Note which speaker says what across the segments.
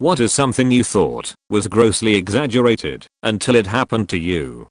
Speaker 1: What is something you thought was grossly exaggerated until it happened to you?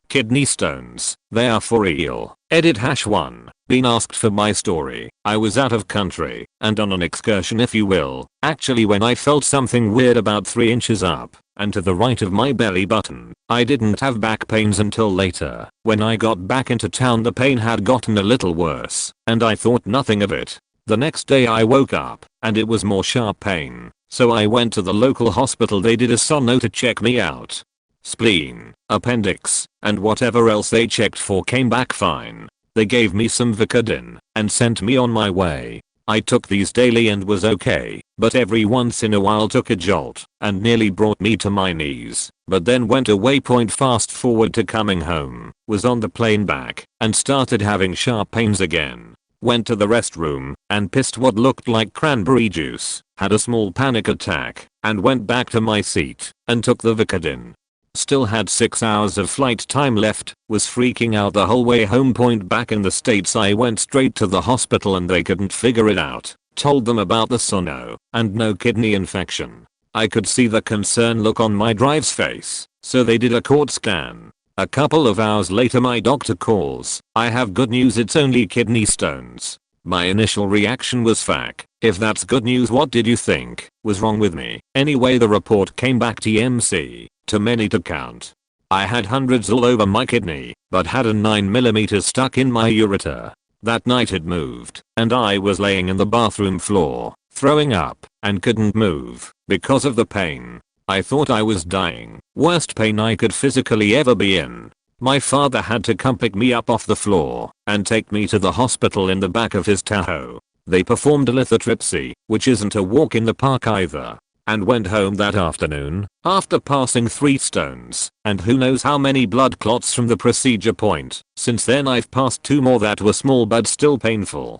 Speaker 1: Kidney stones, they are for real. Edit #1. Been asked for my story. I was out of country and on an excursion if you will, actually when I felt something weird about 3 inches up and to the right of my belly button. I didn't have back pains until later. When I got back into town the pain had gotten a little worse and I thought nothing of it. The next day I woke up and it was more sharp pain, so I went to the local hospital. They did a sono to check me out. Spleen, appendix, and whatever else they checked for came back fine. They gave me some Vicodin and sent me on my way. I took these daily and was okay, but every once in a while took a jolt and nearly brought me to my knees, but then went away. Fast forward to coming home, was on the plane back and started having sharp pains again. Went to the restroom and pissed what looked like cranberry juice, had a small panic attack, and went back to my seat and took the Vicodin. Still had 6 hours of flight time left, was freaking out the whole way home. Back in the States I went straight to the hospital and they couldn't figure it out. Told them about the sono and no kidney infection. I could see the concerned look on my driver's face, so they did a CT scan. A couple of hours later my doctor calls. I have good news, it's only kidney stones. My initial reaction was fuck, if that's good news what did you think was wrong with me? Anyway the report came back TMC, too many to count. I had hundreds all over my kidney, but had a 9mm stuck in my ureter. That night it moved, and I was laying in the bathroom floor, throwing up, and couldn't move, because of the pain. I thought I was dying, worst pain I could physically ever be in. My father had to come pick me up off the floor and take me to the hospital in the back of his Tahoe. They performed a lithotripsy, which isn't a walk in the park either, and went home that afternoon after passing 3 stones and who knows how many blood clots from the procedure. Since then I've passed 2 more that were small but still painful.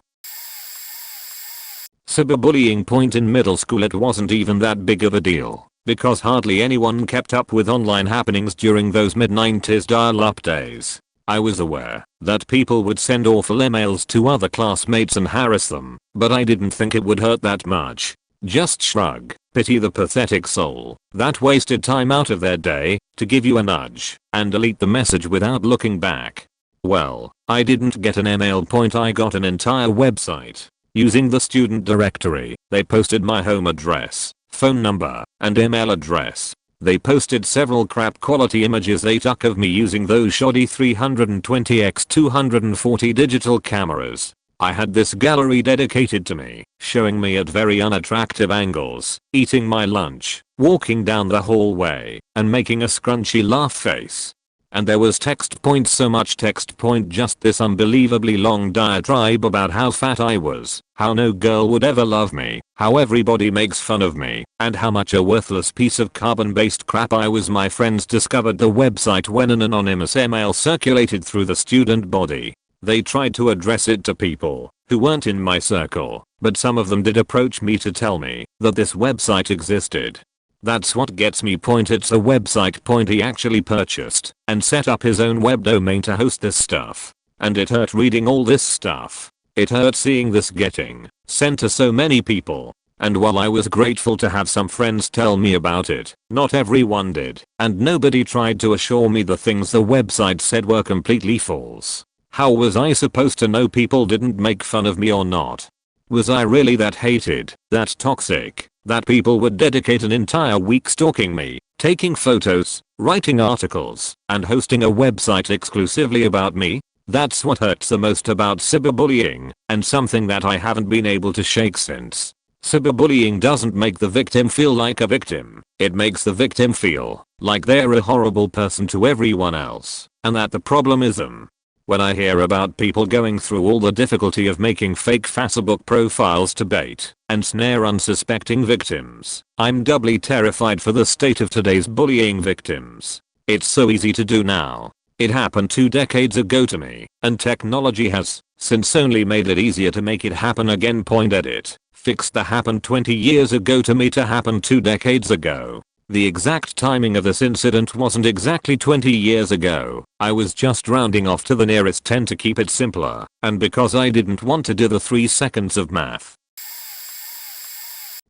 Speaker 1: Cyberbullying. In middle school it wasn't even that big of a deal, because hardly anyone kept up with online happenings during those mid-90s dial-up days. I was aware that people would send awful emails to other classmates and harass them, but I didn't think it would hurt that much. Just shrug, pity the pathetic soul that wasted time out of their day to give you a nudge and delete the message without looking back. Well, I didn't get an email. I got an entire website. Using the student directory, they posted my home address, phone number, and email address. They posted several crap quality images they took of me using those shoddy 320x240 digital cameras. I had this gallery dedicated to me, showing me at very unattractive angles, eating my lunch, walking down the hallway, and making a scrunchy laugh face. And there was text. So much text. Just this unbelievably long diatribe about how fat I was, how no girl would ever love me, how everybody makes fun of me, and how much a worthless piece of carbon-based crap I was. My friends discovered the website when an anonymous email circulated through the student body. They tried to address it to people who weren't in my circle, but some of them did approach me to tell me that this website existed. That's what gets me. It's a website. He actually purchased and set up his own web domain to host this stuff. And it hurt reading all this stuff. It hurt seeing this getting sent to so many people. And while I was grateful to have some friends tell me about it, not everyone did, and nobody tried to assure me the things the website said were completely false. How was I supposed to know people didn't make fun of me or not? Was I really that hated, that toxic, that people would dedicate an entire week stalking me, taking photos, writing articles, and hosting a website exclusively about me? That's what hurts the most about cyberbullying, and something that I haven't been able to shake since. Cyberbullying doesn't make the victim feel like a victim. It makes the victim feel like they're a horrible person to everyone else, and that the problem is them. When I hear about people going through all the difficulty of making fake Facebook profiles to bait and snare unsuspecting victims, I'm doubly terrified for the state of today's bullying victims. It's so easy to do now. It happened 2 decades ago to me, and technology has since only made it easier to make it happen again. Edit. Fixed the happened 20 years ago to me to happen 2 decades ago. The exact timing of this incident wasn't exactly 20 years ago. I was just rounding off to the nearest 10 to keep it simpler, and because I didn't want to do the 3 seconds of math.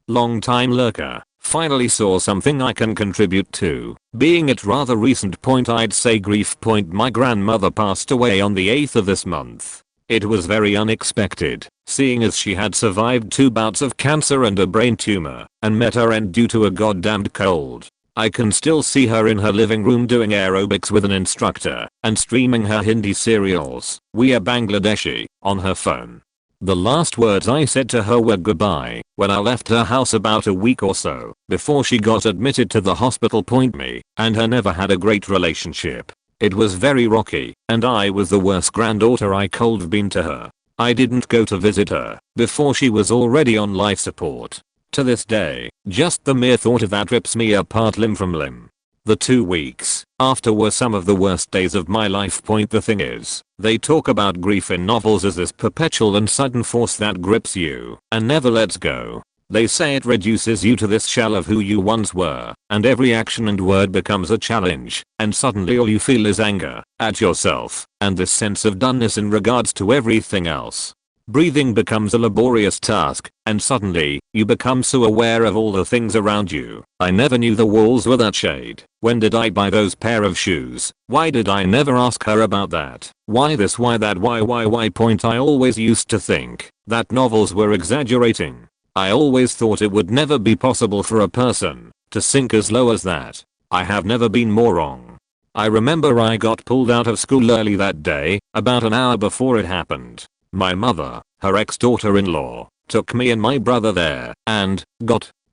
Speaker 1: Long time lurker. Finally saw something I can contribute to. Being at rather recent point, I'd say grief point. My grandmother passed away on the 8th of this month. It was very unexpected, seeing as she had survived 2 bouts of cancer and a brain tumor, and met her end due to a goddamned cold. I can still see her in her living room doing aerobics with an instructor, and streaming her Hindi serials, We Are Bangladeshi, on her phone. The last words I said to her were goodbye when I left her house about a week or so before she got admitted to the hospital. Me and her never had a great relationship. It was very rocky, and I was the worst granddaughter I could have been to her. I didn't go to visit her before she was already on life support. To this day, just the mere thought of that rips me apart limb from limb. The 2 weeks after were some of the worst days of my life. The thing is, they talk about grief in novels as this perpetual and sudden force that grips you and never lets go. They say it reduces you to this shell of who you once were, and every action and word becomes a challenge, and suddenly all you feel is anger at yourself and this sense of doneness in regards to everything else. Breathing becomes a laborious task, and suddenly, you become so aware of all the things around you. I never knew the walls were that shade. When did I buy those pair of shoes? Why did I never ask her about that? Why this, why that, why? I always used to think that novels were exaggerating. I always thought it would never be possible for a person to sink as low as that. I have never been more wrong. I remember I got pulled out of school early that day, about an hour before it happened. My mother, her ex-daughter-in-law, took me and my brother there, and,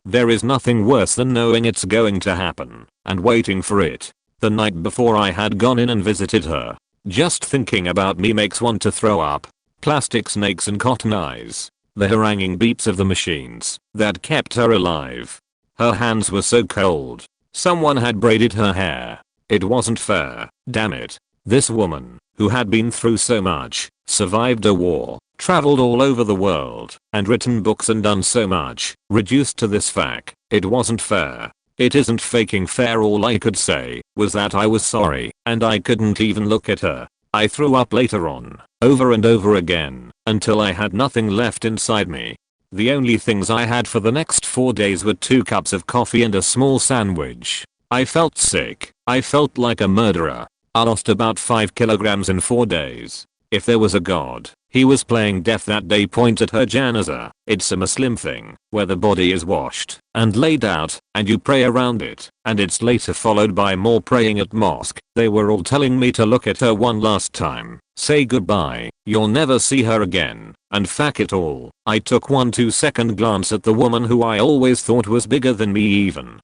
Speaker 1: there is nothing worse than knowing it's going to happen, and waiting for it. The night before I had gone in and visited her. Just thinking about me makes one to throw up. Plastic snakes and cotton eyes. The haranguing beeps of the machines that kept her alive. Her hands were so cold. Someone had braided her hair. It wasn't fair, damn it. This woman, who had been through so much, survived a war, traveled all over the world, and written books and done so much, reduced to this fact. It wasn't fair. It isn't faking fair. All I could say was that I was sorry, and I couldn't even look at her. I threw up later on, over and over again, until I had nothing left inside me. The only things I had for the next 4 days were 2 cups of coffee and a small sandwich. I felt sick. I felt like a murderer. I lost about 5 kilograms in 4 days. If there was a god, he was playing death that day. At her janaza. It's a Muslim thing, where the body is washed and laid out, and you pray around it, and it's later followed by more praying at mosque. They were all telling me to look at her one last time, say goodbye, you'll never see her again, and fuck it all. I took 1 2-second glance at the woman who I always thought was bigger than me even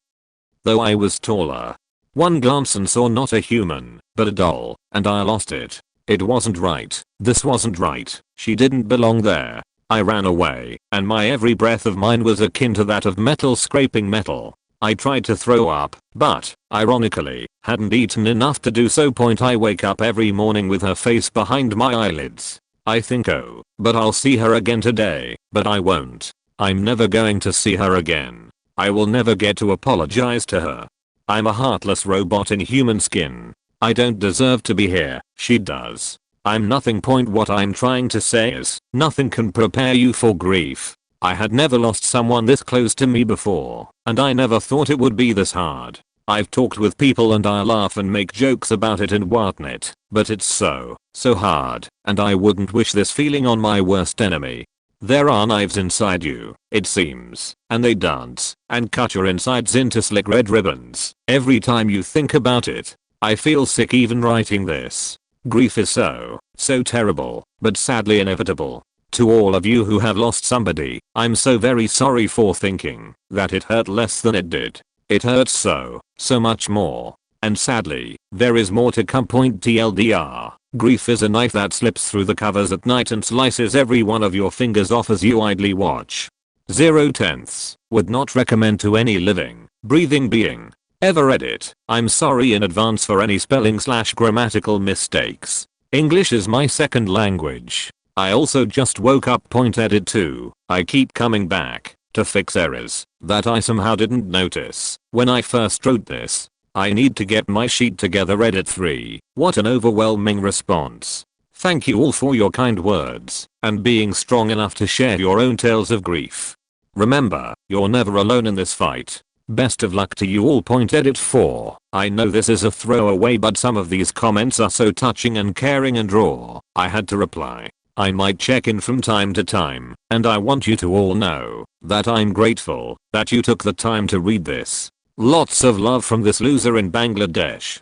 Speaker 1: though I was taller. One glance and saw not a human, but a doll, and I lost it. It wasn't right. This wasn't right. She didn't belong there. I ran away, and my every breath of mine was akin to that of metal scraping metal. I tried to throw up, but, ironically, hadn't eaten enough to do so. I wake up every morning with her face behind my eyelids. I think, oh, but I'll see her again today, but I won't. I'm never going to see her again. I will never get to apologize to her. I'm a heartless robot in human skin. I don't deserve to be here, she does. I'm nothing. What I'm trying to say is, nothing can prepare you for grief. I had never lost someone this close to me before, and I never thought it would be this hard. I've talked with people and I laugh and make jokes about it and whatnot, but it's so hard, and I wouldn't wish this feeling on my worst enemy. There are knives inside you, it seems, and they dance and cut your insides into slick red ribbons every time you think about it. I feel sick even writing this. Grief is so terrible, but sadly inevitable. To all of you who have lost somebody, I'm so very sorry for thinking that it hurt less than it did. It hurts so much more. And sadly, there is more to come. TLDR. Grief is a knife that slips through the covers at night and slices every one of your fingers off as you idly watch. 0/10. Would not recommend to any living, breathing being. Ever edit. I'm sorry in advance for any spelling/grammatical mistakes. English is my second language. I also just woke up. Edit 2. I keep coming back to fix errors that I somehow didn't notice when I first wrote this. I need to get my sheet together. Edit 3. What an overwhelming response. Thank you all for your kind words and being strong enough to share your own tales of grief. Remember, you're never alone in this fight. Best of luck to you all. Edit 4. I know this is a throwaway, but some of these comments are so touching and caring and raw, I had to reply. I might check in from time to time, and I want you to all know that I'm grateful that you took the time to read this. Lots of love from this loser in Bangladesh.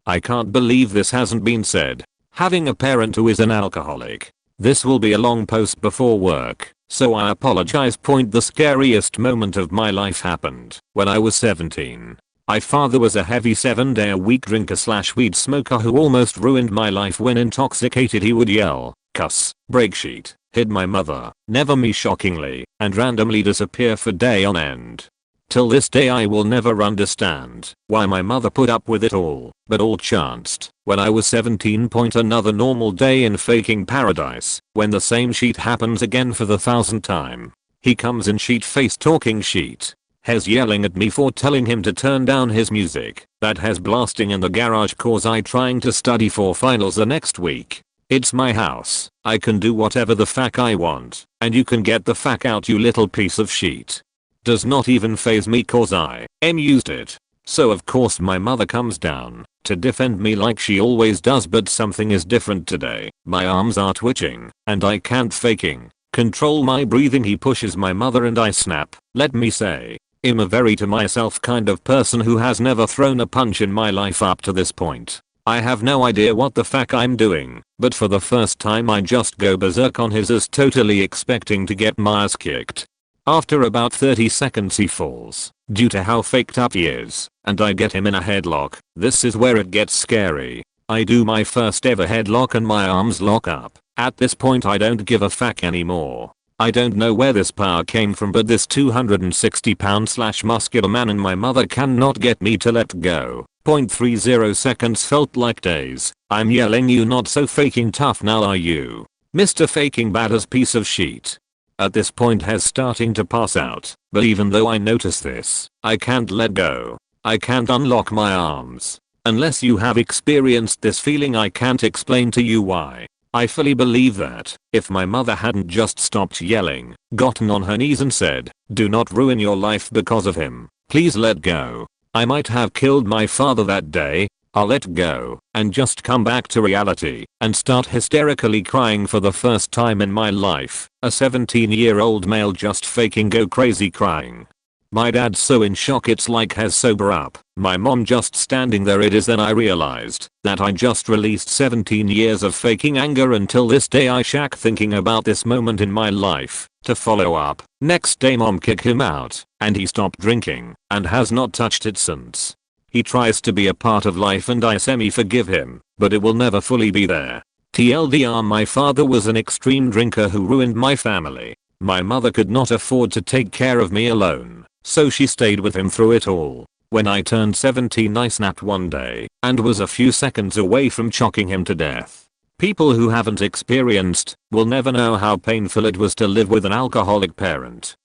Speaker 1: I can't believe this hasn't been said. Having a parent who is an alcoholic. This will be a long post before work, so I apologize. The scariest moment of my life happened when I was 17. My father was a heavy 7-day-a-week drinker / weed smoker who almost ruined my life. When intoxicated he would yell, cuss, break sheet, hit my mother, never me shockingly, and randomly disappear for day on end. Till this day I will never understand why my mother put up with it all, but all chanced when I was 17. Another normal day in faking paradise, when the same sheet happens again for the 1000th time. He comes in sheet face talking sheet. Has yelling at me for telling him to turn down his music that has blasting in the garage cause I trying to study for finals the next week. It's my house, I can do whatever the fuck I want, and you can get the fuck out you little piece of shit. Does not even faze me cause I used it. So of course my mother comes down to defend me like she always does, but something is different today. My arms are twitching and I can't faking control my breathing. He pushes my mother and I snap. Let me say, I'm a very to myself kind of person who has never thrown a punch in my life up to this point. I have no idea what the fuck I'm doing, but for the first time I just go berserk on his ass, totally expecting to get my ass kicked. After about 30 seconds he falls, due to how faked up he is, and I get him in a headlock. This is where it gets scary. I do my first ever headlock and my arms lock up. At this point I don't give a fuck anymore. I don't know where this power came from, but this 260-pound / muscular man and my mother cannot get me to let go. 0.30 seconds felt like days. I'm yelling, you not so faking tough now are you, Mr. Faking badass piece of shit. At this point has starting to pass out, but even though I notice this, I can't let go. I can't unlock my arms. Unless you have experienced this feeling I can't explain to you why. I fully believe that if my mother hadn't just stopped yelling, gotten on her knees and said, do not ruin your life because of him, please let go, I might have killed my father that day. I'll let go and just come back to reality and start hysterically crying for the first time in my life. A 17-year-old male just faking go crazy crying. My dad's so in shock it's like has sober up. My mom just standing there. It is then I realized that I just released 17 years of faking anger. Until this day I shack thinking about this moment in my life. To follow up, next day mom kicked him out and he stopped drinking and has not touched it since. He tries to be a part of life and I semi-forgive him, but it will never fully be there. TLDR, my father was an extreme drinker who ruined my family. My mother could not afford to take care of me alone, so she stayed with him through it all. When I turned 17 I snapped one day and was a few seconds away from chocking him to death. People who haven't experienced will never know how painful it was to live with an alcoholic parent.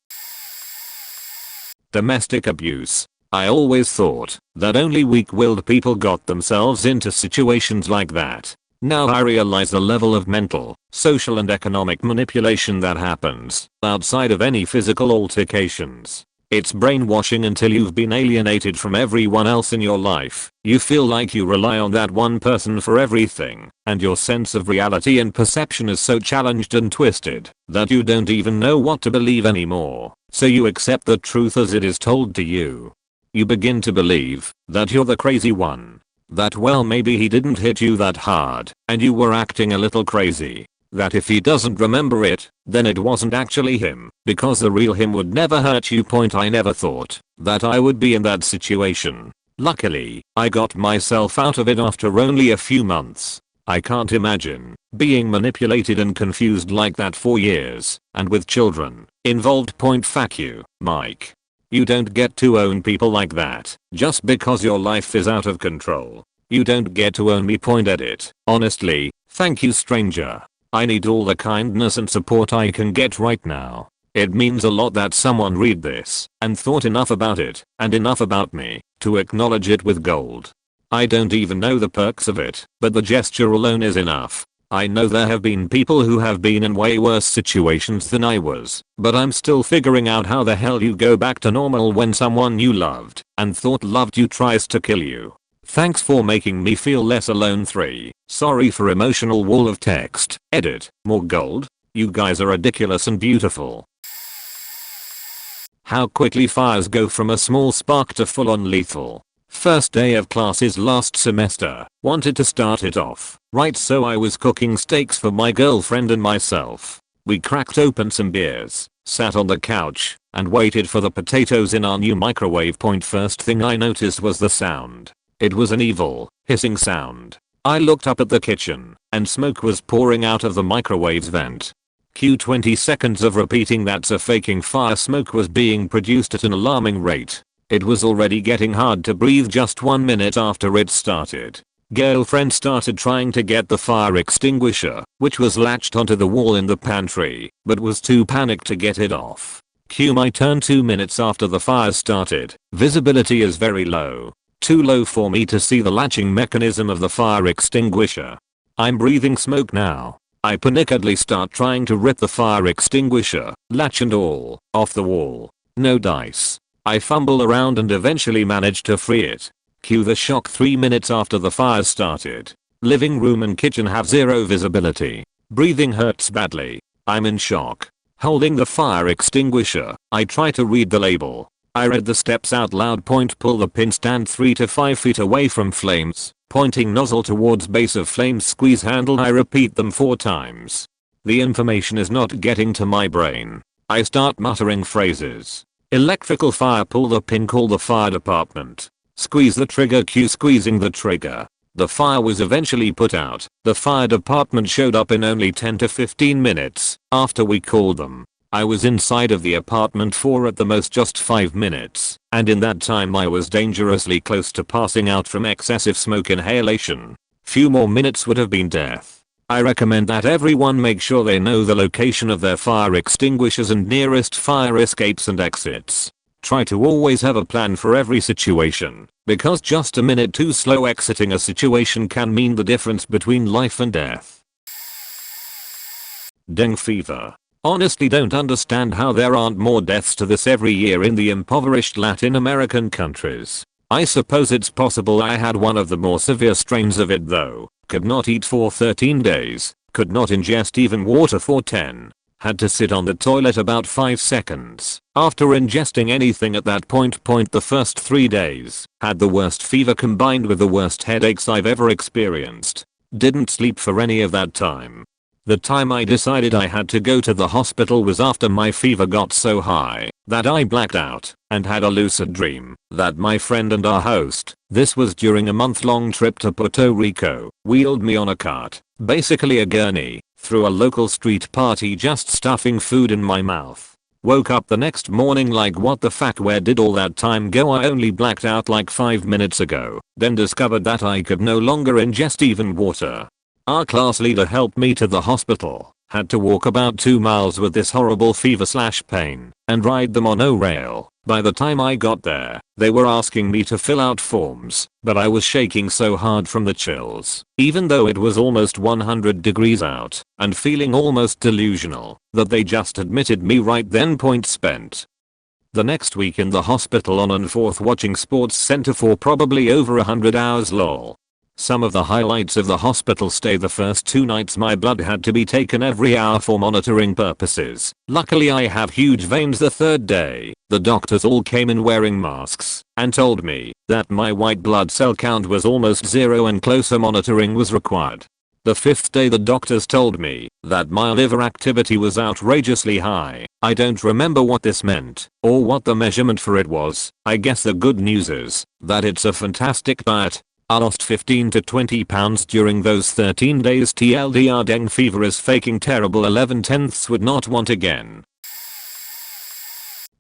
Speaker 1: Domestic abuse. I always thought that only weak-willed people got themselves into situations like that. Now I realize the level of mental, social and economic manipulation that happens outside of any physical altercations. It's brainwashing until you've been alienated from everyone else in your life. You feel like you rely on that one person for everything, and your sense of reality and perception is so challenged and twisted that you don't even know what to believe anymore. So you accept the truth as it is told to you. You begin to believe that you're the crazy one. That well maybe he didn't hit you that hard and you were acting a little crazy. That if he doesn't remember it, then it wasn't actually him, because the real him would never hurt you. I never thought that I would be in that situation. Luckily, I got myself out of it after only a few months. I can't imagine being manipulated and confused like that for years, and with children involved. Fuck you, Mike. You don't get to own people like that just because your life is out of control. You don't get to own me. Edit. Honestly, thank you stranger. I need all the kindness and support I can get right now. It means a lot that someone read this and thought enough about it and enough about me to acknowledge it with gold. I don't even know the perks of it, but the gesture alone is enough. I know there have been people who have been in way worse situations than I was, but I'm still figuring out how the hell you go back to normal when someone you loved and thought loved you tries to kill you. Thanks for making me feel less alone. 3. Sorry for emotional wall of text. Edit. More gold? You guys are ridiculous and beautiful. How quickly fires go from a small spark to full on lethal. First day of classes last semester. Wanted to start it off right, so I was cooking steaks for my girlfriend and myself. We cracked open some beers, sat on the couch, and waited for the potatoes in our new microwave. First thing I noticed was the sound. It was an evil, hissing sound. I looked up at the kitchen, and smoke was pouring out of the microwave's vent. Cue 20 seconds of repeating that's a faking fire. Smoke was being produced at an alarming rate. It was already getting hard to breathe just 1 minute after it started. Girlfriend started trying to get the fire extinguisher, which was latched onto the wall in the pantry, but was too panicked to get it off. Cue my turn 2 minutes after the fire started. Visibility is very low. Too low for me to see the latching mechanism of the fire extinguisher. I'm breathing smoke now. I panickedly start trying to rip the fire extinguisher, latch and all, off the wall. No dice. I fumble around and eventually manage to free it. Cue the shock 3 minutes after the fire started. Living room and kitchen have zero visibility. Breathing hurts badly. I'm in shock. Holding the fire extinguisher, I try to read the label. I read the steps out loud. Pull the pin stand 3 to 5 feet away from flames. Pointing nozzle towards base of flames. Squeeze handle. I repeat them 4 times. The information is not getting to my brain. I start muttering phrases. Electrical fire. Pull the pin. Call the fire department. Squeeze the trigger. Cue squeezing the trigger. The fire was eventually put out. The fire department showed up in only 10 to 15 minutes after we called them. I was inside of the apartment for at the most just 5 minutes, and in that time I was dangerously close to passing out from excessive smoke inhalation. Few more minutes would have been death. I recommend that everyone make sure they know the location of their fire extinguishers and nearest fire escapes and exits. Try to always have a plan for every situation, because just a minute too slow exiting a situation can mean the difference between life and death. Dengue fever. Honestly don't understand how there aren't more deaths to this every year in the impoverished Latin American countries. I suppose it's possible I had one of the more severe strains of it though. Could not eat for 13 days, could not ingest even water for 10. Had to sit on the toilet about 5 seconds after ingesting anything at that point. The first 3 days, had the worst fever combined with the worst headaches I've ever experienced. Didn't sleep for any of that time. The time I decided I had to go to the hospital was after my fever got so high that I blacked out and had a lucid dream that my friend and our host, this was during a month-long trip to Puerto Rico, wheeled me on a cart, basically a gurney, through a local street party just stuffing food in my mouth. Woke up the next morning like what the fuck, where did all that time go? I only blacked out like 5 minutes ago, then discovered that I could no longer ingest even water. Our class leader helped me to the hospital, had to walk about 2 miles with this horrible fever/pain, and ride the monorail. By the time I got there, they were asking me to fill out forms, but I was shaking so hard from the chills, even though it was almost 100 degrees out, and feeling almost delusional, that they just admitted me right then. Point spent. The next week in the hospital on and forth watching Sports Center for probably over 100 hours lol. Some of the highlights of the hospital stay: the first 2 nights my blood had to be taken every hour for monitoring purposes. Luckily I have huge veins. The 3rd day, the doctors all came in wearing masks and told me that my white blood cell count was almost 0 and closer monitoring was required. The 5th day the doctors told me that my liver activity was outrageously high. I don't remember what this meant or what the measurement for it was. I guess the good news is that it's a fantastic diet. I lost 15 to 20 pounds during those 13 days. TLDR, dengue fever is faking terrible. 11/10 would not want again.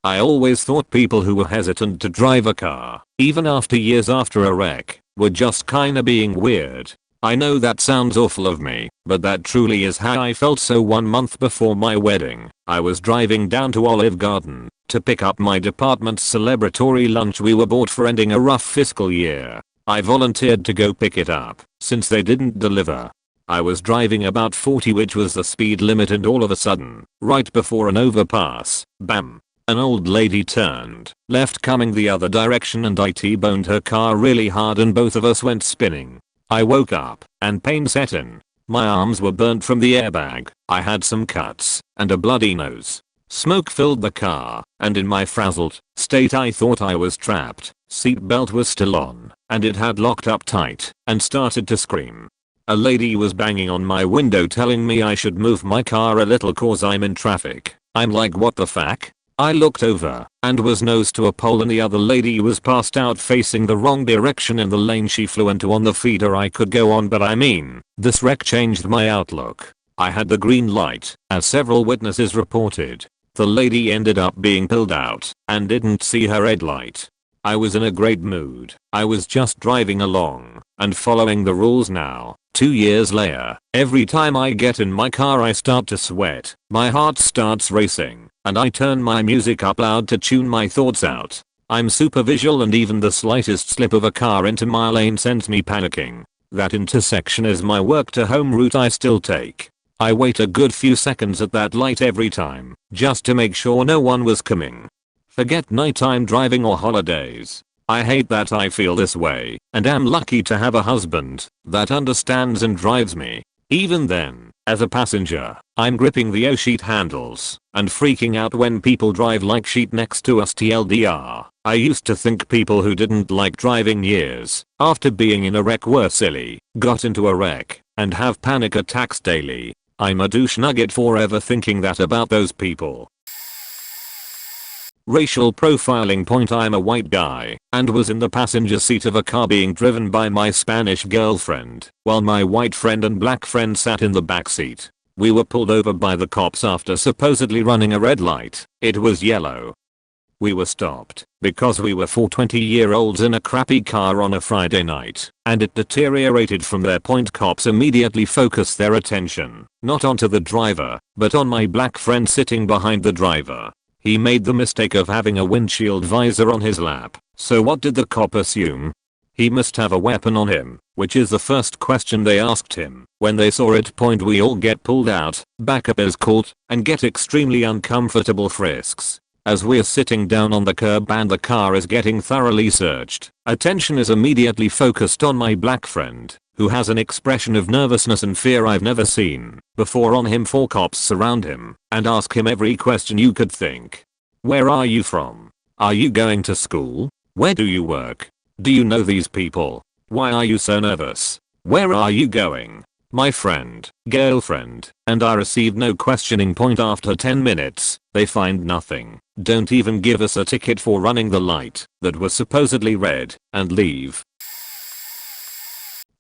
Speaker 1: I always thought people who were hesitant to drive a car, even after years after a wreck, were just kinda being weird. I know that sounds awful of me, but that truly is how I felt. So 1 month before my wedding, I was driving down to Olive Garden to pick up my department's celebratory lunch we were bought for ending a rough fiscal year. I volunteered to go pick it up since they didn't deliver. I was driving about 40, which was the speed limit, and all of a sudden, right before an overpass, bam, an old lady turned left coming the other direction and I T-boned her car really hard and both of us went spinning. I woke up and pain set in. My arms were burnt from the airbag, I had some cuts and a bloody nose. Smoke filled the car, and in my frazzled state I thought I was trapped. Seatbelt was still on, and it had locked up tight, and started to scream. A lady was banging on my window telling me I should move my car a little cause I'm in traffic. I'm like, what the fuck? I looked over and was nose to a pole, and the other lady was passed out facing the wrong direction in the lane she flew into. On the feeder I could go on, but I mean, this wreck changed my outlook. I had the green light, as several witnesses reported. The lady ended up being pulled out and didn't see her headlight. I was in a great mood. I was just driving along and following the rules now. 2 years later, every time I get in my car I start to sweat, my heart starts racing, and I turn my music up loud to tune my thoughts out. I'm super visual, and even the slightest slip of a car into my lane sends me panicking. That intersection is my work to home route I still take. I wait a good few seconds at that light every time, just to make sure no one was coming. Forget nighttime driving or holidays. I hate that I feel this way, and am lucky to have a husband that understands and drives me. Even then, as a passenger, I'm gripping the O-sheet handles and freaking out when people drive like sheet next to us. TLDR, I used to think people who didn't like driving years after being in a wreck were silly, got into a wreck, and have panic attacks daily. I'm a douche nugget for ever thinking that about those people. Racial profiling point: I'm a white guy and was in the passenger seat of a car being driven by my Spanish girlfriend, while my white friend and black friend sat in the back seat. We were pulled over by the cops after supposedly running a red light. It was yellow. We were stopped because we were 4 20-year-olds in a crappy car on a Friday night, and it deteriorated from their point. Cops immediately focused their attention not onto the driver, but on my black friend sitting behind the driver. He made the mistake of having a windshield visor on his lap, so what did the cop assume? He must have a weapon on him, which is the first question they asked him. When they saw it point, we all get pulled out, backup is called, and get extremely uncomfortable frisks. As we're sitting down on the curb and the car is getting thoroughly searched, attention is immediately focused on my black friend, who has an expression of nervousness and fear I've never seen before on him. 4 cops surround him and ask him every question you could think. Where are you from? Are you going to school? Where do you work? Do you know these people? Why are you so nervous? Where are you going? My friend, girlfriend, and I received no questioning point. After 10 minutes, they find nothing, don't even give us a ticket for running the light that was supposedly red, and leave.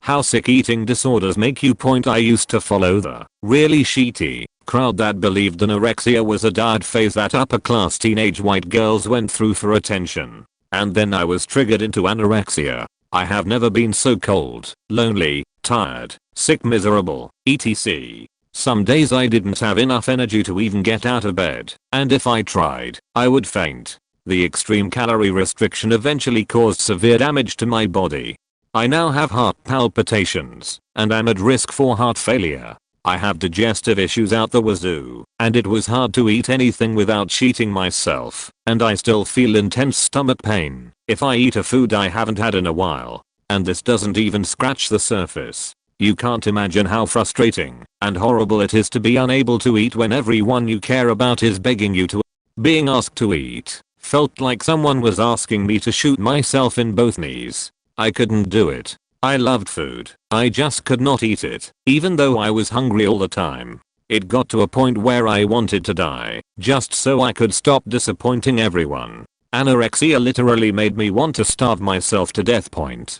Speaker 1: How sick eating disorders make you point. I used to follow the really shitty crowd that believed anorexia was a diet phase that upper class teenage white girls went through for attention. And then I was triggered into anorexia. I have never been so cold, lonely, tired, sick, miserable, etc. Some days I didn't have enough energy to even get out of bed, and if I tried, I would faint. The extreme calorie restriction eventually caused severe damage to my body. I now have heart palpitations, and I'm at risk for heart failure. I have digestive issues out the wazoo, and it was hard to eat anything without cheating myself, and I still feel intense stomach pain if I eat a food I haven't had in a while. And this doesn't even scratch the surface. You can't imagine how frustrating and horrible it is to be unable to eat when everyone you care about is begging you to. Being asked to eat felt like someone was asking me to shoot myself in both knees. I couldn't do it. I loved food. I just could not eat it, even though I was hungry all the time. It got to a point where I wanted to die, just so I could stop disappointing everyone. Anorexia literally made me want to starve myself to death.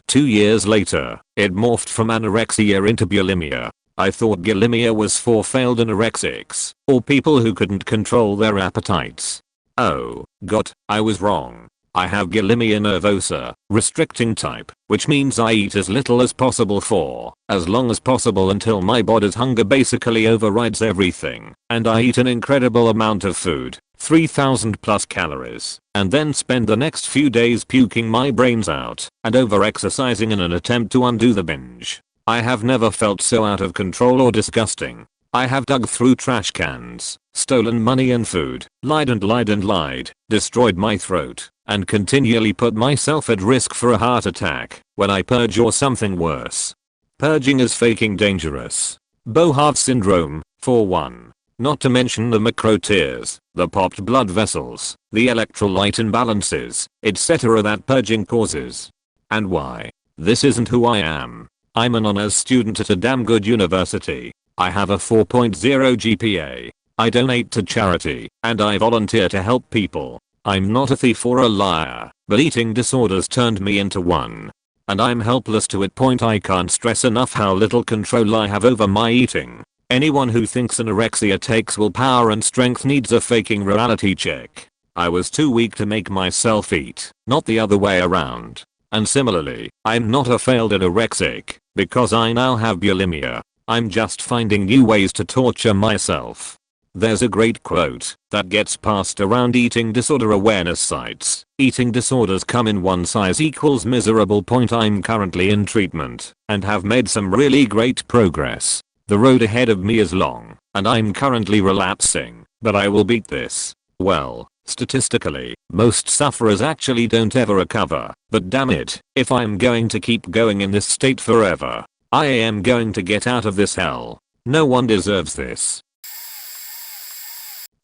Speaker 1: 2 years later, it morphed from anorexia into bulimia. I thought bulimia was for failed anorexics, or people who couldn't control their appetites. Oh, God, I was wrong. I have bulimia nervosa, restricting type, which means I eat as little as possible for as long as possible until my body's hunger basically overrides everything, and I eat an incredible amount of food, 3,000 plus calories, and then spend the next few days puking my brains out and over-exercising in an attempt to undo the binge. I have never felt so out of control or disgusting. I have dug through trash cans, stolen money and food, lied and lied and lied, destroyed my throat, and continually put myself at risk for a heart attack when I purge or something worse. Purging is faking dangerous. Bohart syndrome, for one. Not to mention the macro tears, the popped blood vessels, the electrolyte imbalances, etc. that purging causes. And why? This isn't who I am. I'm an honors student at a damn good university. I have a 4.0 GPA. I donate to charity, and I volunteer to help people. I'm not a thief or a liar, but eating disorders turned me into one. And I'm helpless to it. I can't stress enough how little control I have over my eating. Anyone who thinks anorexia takes willpower and strength needs a faking reality check. I was too weak to make myself eat, not the other way around. And similarly, I'm not a failed anorexic, because I now have bulimia. I'm just finding new ways to torture myself. There's a great quote that gets passed around eating disorder awareness sites. Eating disorders come in one size equals miserable. I'm currently in treatment and have made some really great progress. The road ahead of me is long and I'm currently relapsing, but I will beat this. Well, statistically, most sufferers actually don't ever recover, but damn it, if I'm going to keep going in this state forever, I am going to get out of this hell. No one deserves this.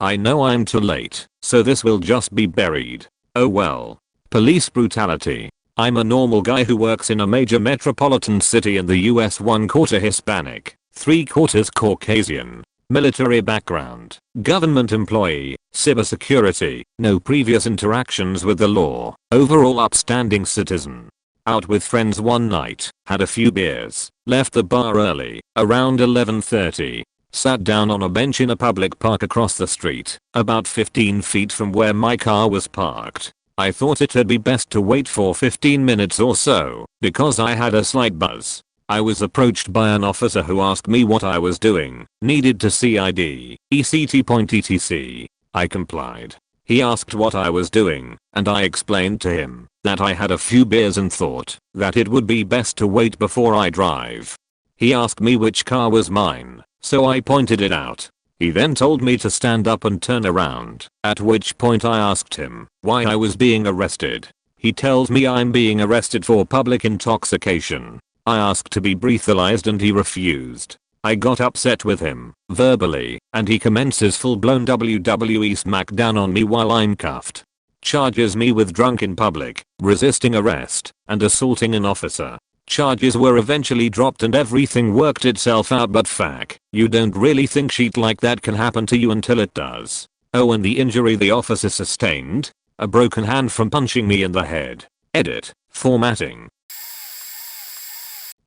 Speaker 1: I know I'm too late, so this will just be buried. Oh well. Police brutality. I'm a normal guy who works in a major metropolitan city in the US, 1/4 Hispanic, 3/4 Caucasian. Military background, government employee, cybersecurity, no previous interactions with the law, overall upstanding citizen. Out with friends one night, had a few beers, left the bar early, around 11:30. Sat down on a bench in a public park across the street, about 15 feet from where my car was parked. I thought it'd be best to wait for 15 minutes or so, because I had a slight buzz. I was approached by an officer who asked me what I was doing, needed to see ID, etc. I complied. He asked what I was doing, and I explained to him that I had a few beers and thought that it would be best to wait before I drive. He asked me which car was mine, so I pointed it out. He then told me to stand up and turn around, at which point I asked him why I was being arrested. He tells me I'm being arrested for public intoxication. I asked to be breathalyzed and he refused. I got upset with him, verbally, and he commences full-blown WWE smackdown on me while I'm cuffed. Charges me with drunk in public, resisting arrest, and assaulting an officer. Charges were eventually dropped and everything worked itself out, but fuck, you don't really think shit like that can happen to you until it does. Oh, and the injury the officer sustained? A broken hand from punching me in the head. Edit. Formatting.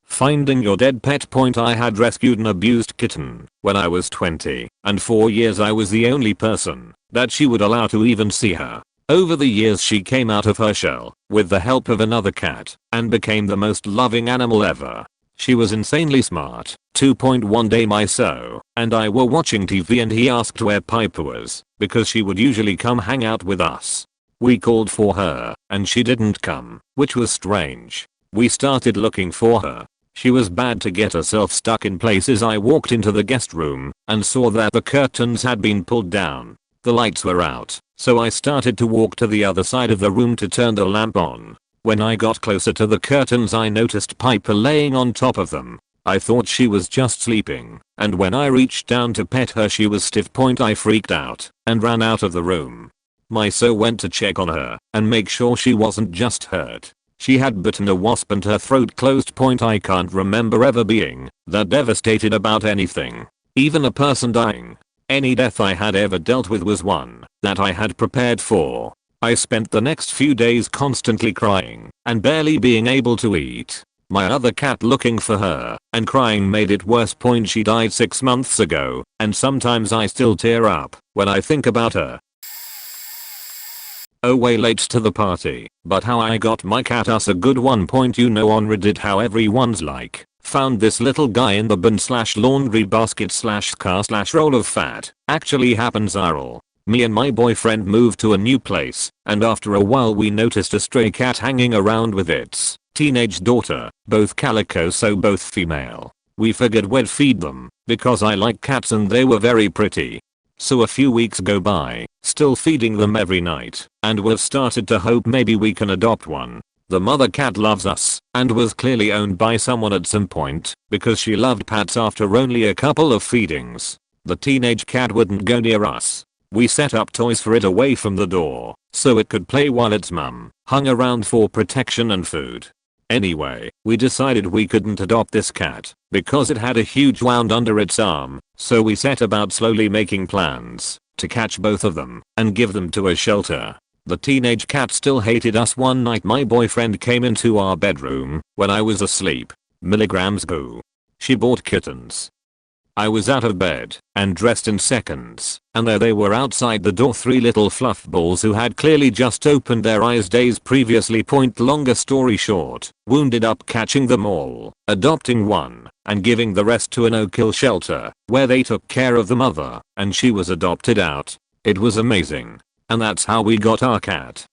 Speaker 1: Finding your dead pet. I had rescued an abused kitten when I was 20, and for years I was the only person that she would allow to even see her. Over the years she came out of her shell with the help of another cat and became the most loving animal ever. She was insanely smart. One day my so and I were watching TV and he asked where Piper was because she would usually come hang out with us. We called for her and she didn't come, which was strange. We started looking for her. She was bad to get herself stuck in places. I walked into the guest room and saw that the curtains had been pulled down. The lights were out, so I started to walk to the other side of the room to turn the lamp on. When I got closer to the curtains I noticed Piper laying on top of them. I thought she was just sleeping, and when I reached down to pet her she was stiff. I freaked out and ran out of the room. My so went to check on her and make sure she wasn't just hurt. She had bitten a wasp and her throat closed. I can't remember ever being that devastated about anything, even a person dying. Any death I had ever dealt with was one that I had prepared for. I spent the next few days constantly crying and barely being able to eat. My other cat looking for her and crying made it worse. She died 6 months ago, and sometimes I still tear up when I think about her. Oh, way late to the party, but how I got my cat us a good one. You know on Reddit how everyone's like, found this little guy in the bin/laundry basket/car/roll of fat. Actually happens IRL. Me and my boyfriend moved to a new place, and after a while we noticed a stray cat hanging around with its teenage daughter, both calico so both female. We figured we'd feed them, because I like cats and they were very pretty. So a few weeks go by, still feeding them every night, and we've started to hope maybe we can adopt one. The mother cat loves us, and was clearly owned by someone at some point, because she loved pats after only a couple of feedings. The teenage cat wouldn't go near us. We set up toys for it away from the door, so it could play while its mum hung around for protection and food. Anyway, we decided we couldn't adopt this cat, because it had a huge wound under its arm, so we set about slowly making plans to catch both of them and give them to a shelter. The teenage cat still hated us. One night my boyfriend came into our bedroom when I was asleep. Milligrams boo. She bought kittens. I was out of bed and dressed in seconds, and there they were outside the door, 3 little fluff balls who had clearly just opened their eyes days previously. Point longer story short, wounded up catching them all, adopting one, and giving the rest to a no-kill shelter, where they took care of the mother, and she was adopted out. It was amazing. And that's how we got our cat.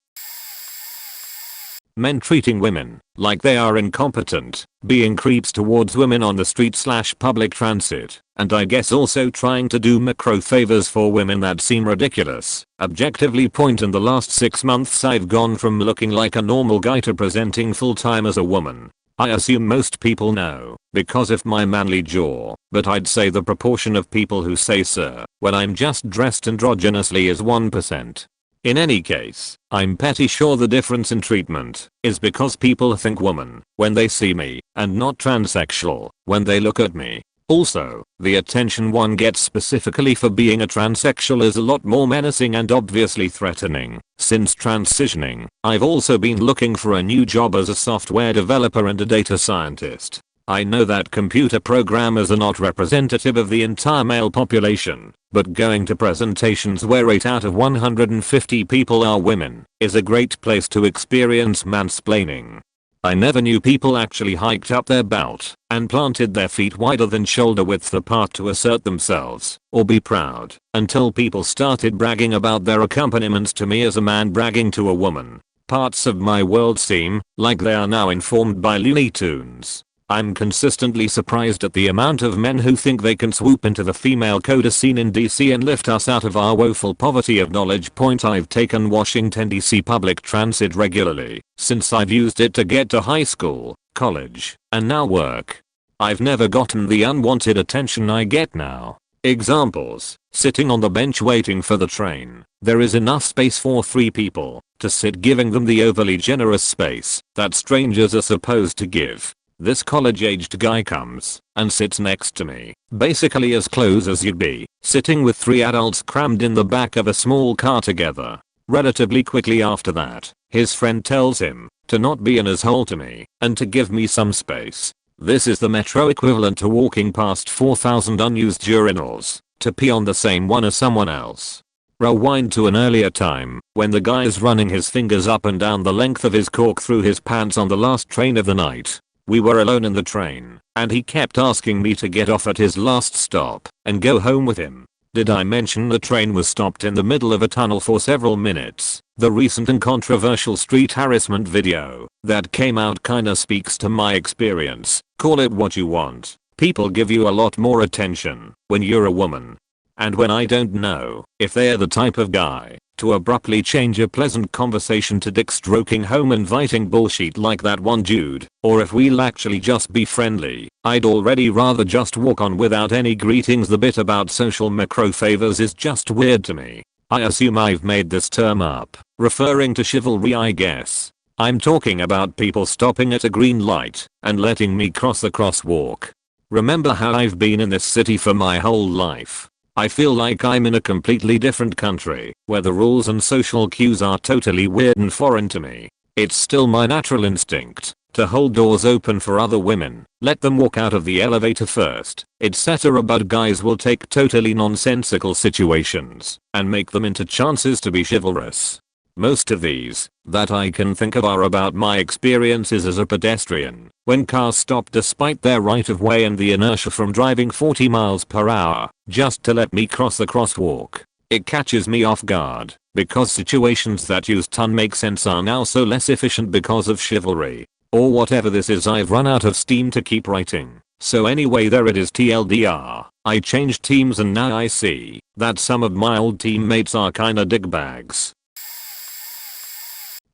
Speaker 1: Men treating women like they are incompetent, being creeps towards women on the street/public transit, and I guess also trying to do macro favors for women that seem ridiculous. Objectively point, in the last 6 months I've gone from looking like a normal guy to presenting full time as a woman. I assume most people know, because of my manly jaw, but I'd say the proportion of people who say sir when I'm just dressed androgynously is 1%. In any case, I'm pretty sure the difference in treatment is because people think woman when they see me, and not transsexual when they look at me. Also, the attention one gets specifically for being a transsexual is a lot more menacing and obviously threatening. Since transitioning, I've also been looking for a new job as a software developer and a data scientist. I know that computer programmers are not representative of the entire male population, but going to presentations where 8 out of 150 people are women is a great place to experience mansplaining. I never knew people actually hiked up their belt and planted their feet wider than shoulder width apart to assert themselves or be proud, until people started bragging about their accompaniments to me as a man bragging to a woman. Parts of my world seem like they are now informed by Looney Tunes. I'm consistently surprised at the amount of men who think they can swoop into the female coda scene in DC and lift us out of our woeful poverty of knowledge. Point, I've taken Washington DC public transit regularly since I've used it to get to high school, college, and now work. I've never gotten the unwanted attention I get now. Examples: sitting on the bench waiting for the train. There is enough space for 3 people to sit, giving them the overly generous space that strangers are supposed to give. This college-aged guy comes and sits next to me, basically as close as you'd be sitting with 3 adults crammed in the back of a small car together. Relatively quickly after that, his friend tells him to not be an asshole to me and to give me some space. This is the metro equivalent to walking past 4,000 unused urinals to pee on the same one as someone else. Rewind to an earlier time when the guy is running his fingers up and down the length of his cork through his pants on the last train of the night. We were alone in the train, and he kept asking me to get off at his last stop and go home with him. Did I mention the train was stopped in the middle of a tunnel for several minutes? The recent and controversial street harassment video that came out kinda speaks to my experience. Call it what you want. People give you a lot more attention when you're a woman. And when I don't know if they're the type of guy to abruptly change a pleasant conversation to dick stroking home inviting bullshit like that one dude, or if we'll actually just be friendly, I'd already rather just walk on without any greetings. The bit about social macro favors is just weird to me. I assume I've made this term up, referring to chivalry I guess. I'm talking about people stopping at a green light and letting me cross the crosswalk. Remember how I've been in this city for my whole life? I feel like I'm in a completely different country, where the rules and social cues are totally weird and foreign to me. It's still my natural instinct to hold doors open for other women, let them walk out of the elevator first, etc. But guys will take totally nonsensical situations and make them into chances to be chivalrous. Most of these that I can think of are about my experiences as a pedestrian, when cars stop despite their right of way and the inertia from driving 40 miles per hour just to let me cross the crosswalk. It catches me off guard, because situations that used to make sense are now so less efficient because of chivalry. or whatever this is. I've run out of steam to keep writing. So anyway, there it is. TLDR. I changed teams and now I see that some of my old teammates are kinda digbags.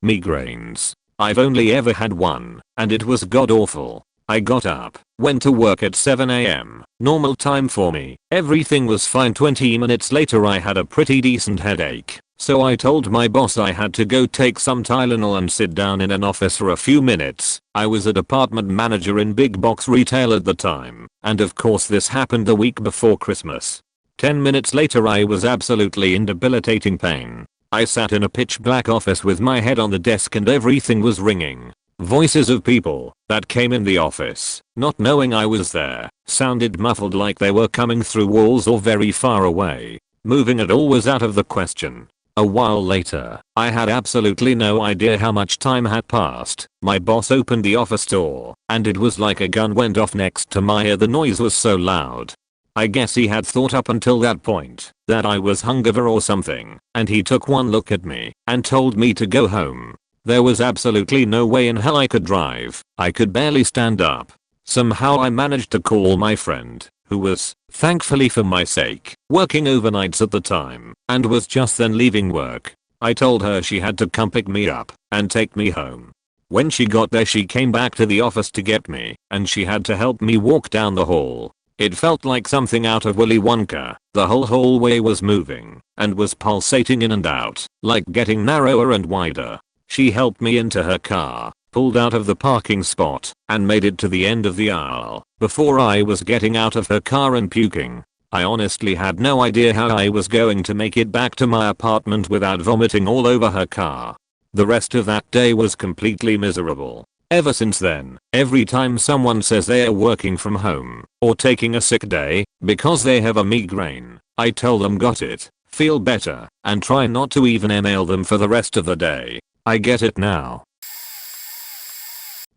Speaker 1: Migraines. I've only ever had one, and it was god awful. I got up, went to work at 7 AM, normal time for me. Everything was fine. 20 minutes later I had a pretty decent headache. So I told my boss I had to go take some Tylenol and sit down in an office for a few minutes. I was a department manager in big box retail at the time, and of course this happened the week before Christmas. 10 minutes later I was absolutely in debilitating pain. I sat in a pitch black office with my head on the desk and everything was ringing. Voices of people that came in the office, not knowing I was there, sounded muffled like they were coming through walls or very far away. Moving at all was out of the question. A while later, I had absolutely no idea how much time had passed. My boss opened the office door, and it was like a gun went off next to my ear. The noise was so loud. I guess he had thought up until that point that I was hungover or something, and he took one look at me and told me to go home. There was absolutely no way in hell I could drive. I could barely stand up. Somehow I managed to call my friend, who was, thankfully for my sake, working overnights at the time, and was just then leaving work. I told her she had to come pick me up and take me home. When she got there she came back to the office to get me, and she had to help me walk down the hall. It felt like something out of Willy Wonka. The whole hallway was moving and was pulsating in and out, like getting narrower and wider. She helped me into her car, pulled out of the parking spot, and made it to the end of the aisle before I was getting out of her car and puking. I honestly had no idea how I was going to make it back to my apartment without vomiting all over her car. The rest of that day was completely miserable. Ever since then, every time someone says they are working from home or taking a sick day because they have a migraine, I tell them got it, feel better, and try not to even email them for the rest of the day. I get it now.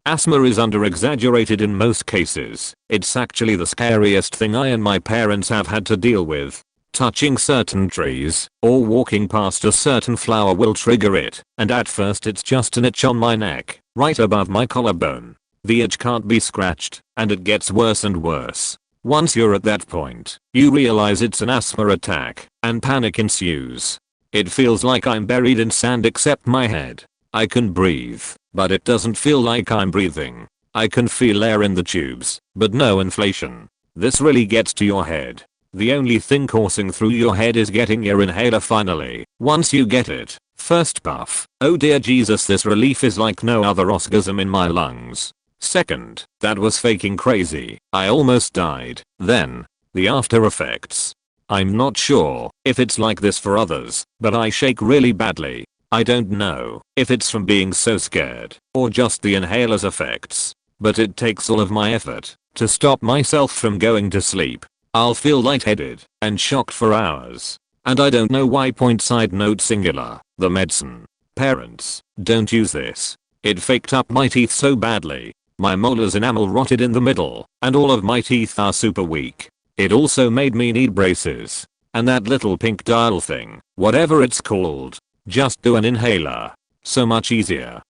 Speaker 1: Asthma is under-exaggerated in most cases. It's actually the scariest thing I and my parents have had to deal with. Touching certain trees or walking past a certain flower will trigger it, and at first it's just an itch on my neck, right above my collarbone. The itch can't be scratched, and it gets worse and worse. Once you're at that point, you realize it's an asthma attack, and panic ensues. It feels like I'm buried in sand except my head. I can breathe, but it doesn't feel like I'm breathing. I can feel air in the tubes, but no inflation. This really gets to your head. The only thing coursing through your head is getting your inhaler finally. Once you get it, first puff, oh dear Jesus, this relief is like no other orgasm in my lungs. Second, that was faking crazy. I almost died. Then, the after effects. I'm not sure if it's like this for others, but I shake really badly. I don't know if it's from being so scared or just the inhaler's effects, but it takes all of my effort to stop myself from going to sleep. I'll feel lightheaded and shocked for hours. And I don't know why. Side note singular, the medicine. Parents, don't use this. It faked up my teeth so badly. My molars enamel rotted in the middle, and all of my teeth are super weak. It also made me need braces. And that little pink dial thing, whatever it's called, just do an inhaler. So much easier.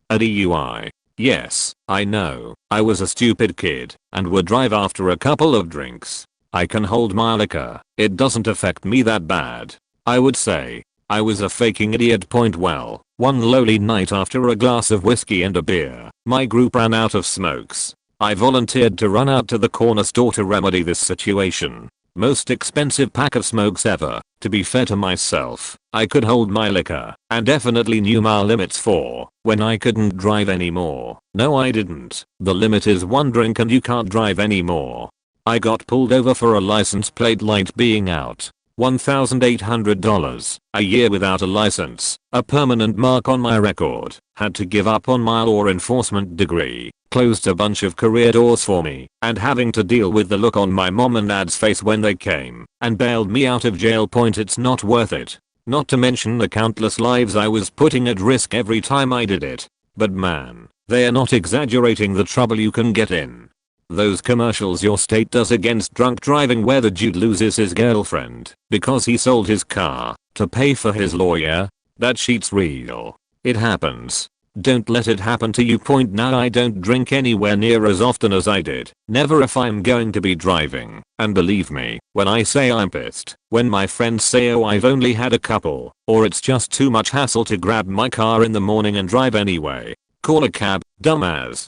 Speaker 1: A DUI. Yes, I know, I was a stupid kid and would drive after a couple of drinks. I can hold my liquor, it doesn't affect me that bad. I would say, I was a faking idiot. Well, one lowly night after a glass of whiskey and a beer, my group ran out of smokes. I volunteered to run out to the corner store to remedy this situation. Most expensive pack of smokes ever. To be fair to myself, I could hold my liquor and definitely knew my limits for when I couldn't drive anymore. No, I didn't. The limit is one drink and you can't drive anymore. I got pulled over for a license plate light being out. $1,800. A year without a license. A permanent mark on my record. Had to give up on my law enforcement degree. Closed a bunch of career doors for me, and having to deal with the look on my mom and dad's face when they came and bailed me out of jail. It's not worth it. Not to mention the countless lives I was putting at risk every time I did it. But man, they are not exaggerating the trouble you can get in. Those commercials your state does against drunk driving where the dude loses his girlfriend because he sold his car to pay for his lawyer, that shit's real. It happens. Don't let it happen to you. Point now, I don't drink anywhere near as often as I did. Never if I'm going to be driving. And believe me, when I say I'm pissed, when my friends say oh I've only had a couple, or it's just too much hassle to grab my car in the morning and drive anyway. Call a cab, dumbass.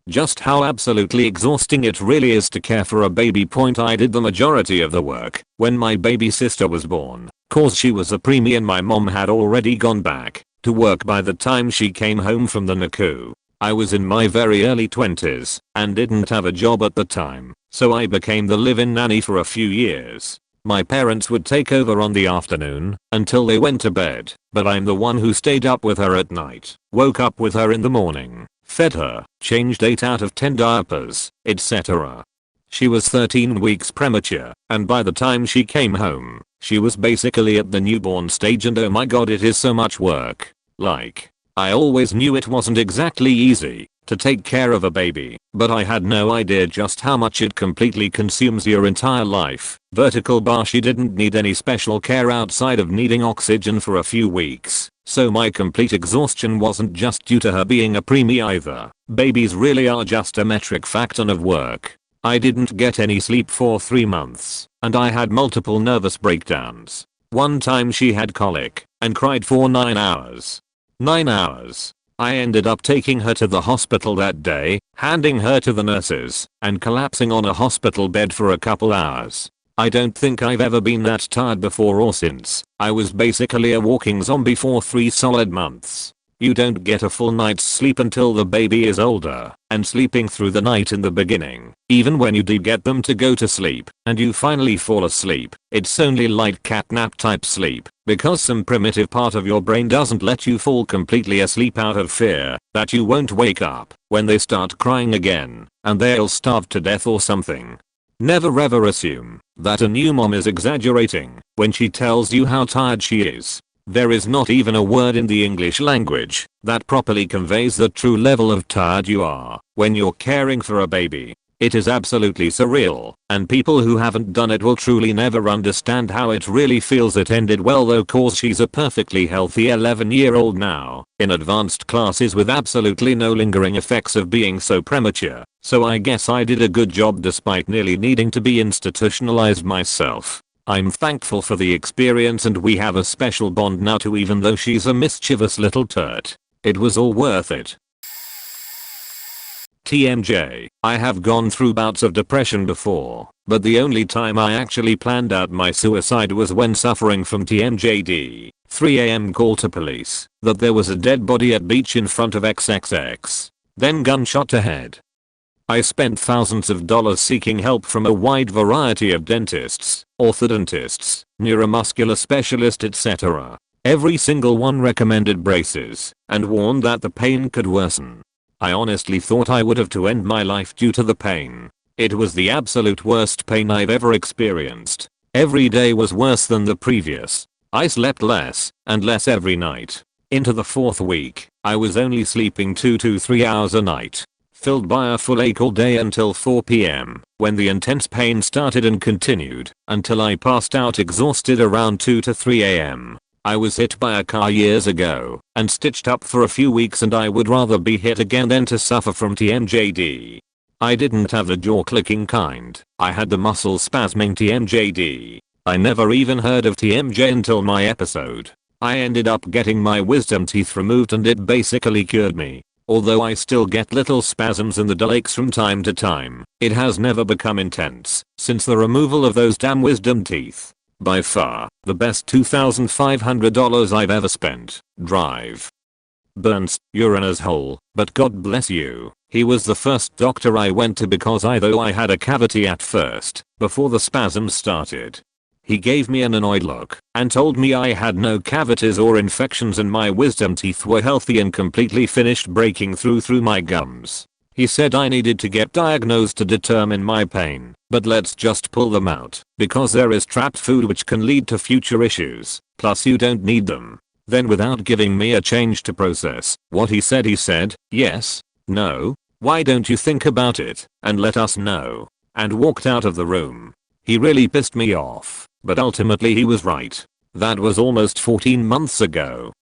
Speaker 1: Just how absolutely exhausting it really is to care for a baby. Point I did the majority of the work when my baby sister was born, cause she was a preemie and my mom had already gone back to work by the time she came home from the NICU. I was in my very early 20s and didn't have a job at the time, so I became the live-in nanny for a few years. My parents would take over on the afternoon until they went to bed, but I'm the one who stayed up with her at night, woke up with her in the morning, fed her, changed 8 out of 10 diapers, etc. She was 13 weeks premature, and by the time she came home, she was basically at the newborn stage, and oh my god, it is so much work. Like, I always knew it wasn't exactly easy to take care of a baby, but I had no idea just how much it completely consumes your entire life. Vertical bar. She didn't need any special care outside of needing oxygen for a few weeks, so my complete exhaustion wasn't just due to her being a preemie either. Babies really are just a metric factor of work. I didn't get any sleep for 3 months, and I had multiple nervous breakdowns. One time she had colic and cried for 9 hours. 9 hours. I ended up taking her to the hospital that day, handing her to the nurses, and collapsing on a hospital bed for a couple hours. I don't think I've ever been that tired before or since. I was basically a walking zombie for 3 solid months. You don't get a full night's sleep until the baby is older, and sleeping through the night in the beginning, even when you do get them to go to sleep, and you finally fall asleep, it's only light cat nap type sleep, because some primitive part of your brain doesn't let you fall completely asleep out of fear that you won't wake up when they start crying again, and they'll starve to death or something. Never ever assume that a new mom is exaggerating when she tells you how tired she is. There is not even a word in the English language that properly conveys the true level of tired you are when you're caring for a baby. It is absolutely surreal, and people who haven't done it will truly never understand how it really feels. It ended well though, cause she's a perfectly healthy 11-year-old now, in advanced classes with absolutely no lingering effects of being so premature, so I guess I did a good job despite nearly needing to be institutionalized myself. I'm thankful for the experience and we have a special bond now too, even though she's a mischievous little turt. It was all worth it. TMJ, I have gone through bouts of depression before, but the only time I actually planned out my suicide was when suffering from TMJD. 3 AM call to police that there was a dead body at beach in front of XXX. Then gunshot to head. I spent thousands of dollars seeking help from a wide variety of dentists, orthodontists, neuromuscular specialists, etc. Every single one recommended braces and warned that the pain could worsen. I honestly thought I would have to end my life due to the pain. It was the absolute worst pain I've ever experienced. Every day was worse than the previous. I slept less and less every night. Into the 4th week, I was only sleeping 2 to 3 hours a night, filled by a full ache all day until 4 PM, when the intense pain started and continued until I passed out exhausted around 2 to 3 AM. I was hit by a car years ago and stitched up for a few weeks, and I would rather be hit again than to suffer from TMJD. I didn't have the jaw-clicking kind. I had the muscle spasming TMJD. I never even heard of TMJ until my episode. I ended up getting my wisdom teeth removed and it basically cured me. Although I still get little spasms in the dull aches from time to time, it has never become intense since the removal of those damn wisdom teeth. By far, the best $2,500 I've ever spent. Drive. Burns, you're an asshole, but God bless you. He was the first doctor I went to because though I had a cavity at first, before the spasms started. He gave me an annoyed look and told me I had no cavities or infections and my wisdom teeth were healthy and completely finished breaking through my gums. He said I needed to get diagnosed to determine my pain, but let's just pull them out, because there is trapped food which can lead to future issues, plus you don't need them. Then without giving me a change to process what he said, yes, no, why don't you think about it and let us know, and walked out of the room. He really pissed me off, but ultimately he was right. That was almost 14 months ago.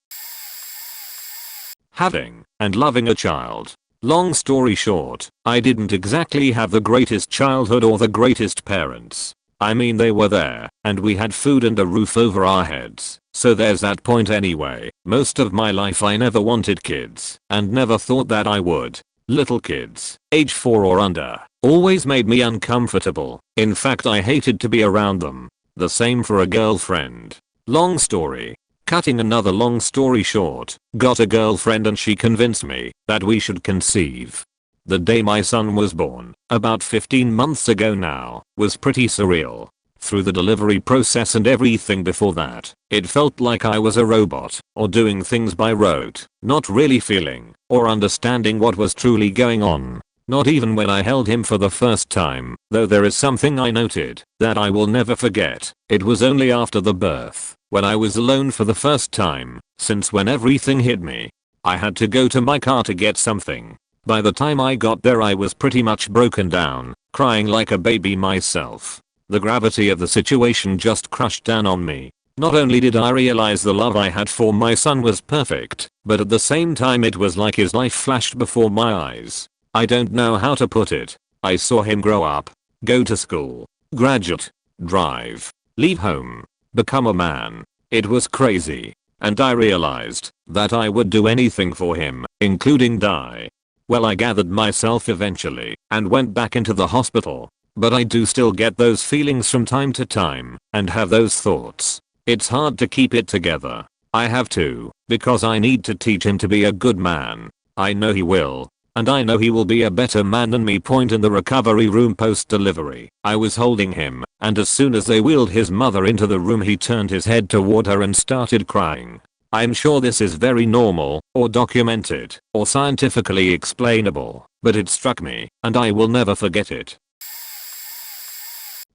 Speaker 1: having, and loving a child. Long story short, I didn't exactly have the greatest childhood or the greatest parents. I mean, they were there, and we had food and a roof over our heads, so there's that point anyway. Most of my life I never wanted kids, and never thought that I would. Little kids, age 4 or under, always made me uncomfortable. In fact, I hated to be around them. The same for a girlfriend. Long story. Cutting another long story short, got a girlfriend and she convinced me that we should conceive. The day my son was born, about 15 months ago now, was pretty surreal. Through the delivery process and everything before that, it felt like I was a robot, or doing things by rote, not really feeling, or understanding what was truly going on. Not even when I held him for the first time, though there is something I noted that I will never forget. It was only after the birth, when I was alone for the first time, since when everything hit me. I had to go to my car to get something. By the time I got there I was pretty much broken down, crying like a baby myself. The gravity of the situation just crushed down on me. Not only did I realize the love I had for my son was perfect, but at the same time it was like his life flashed before my eyes. I don't know how to put it. I saw him grow up, go to school, graduate, drive, leave home, become a man. It was crazy. And I realized that I would do anything for him, including die. Well, I gathered myself eventually and went back into the hospital. But I do still get those feelings from time to time and have those thoughts. It's hard to keep it together. I have to, because I need to teach him to be a good man. I know he will. And I know he will be a better man than me. Point in the recovery room post-delivery. I was holding him, and as soon as they wheeled his mother into the room he turned his head toward her and started crying. I'm sure this is very normal, or documented, or scientifically explainable, but it struck me, and I will never forget it.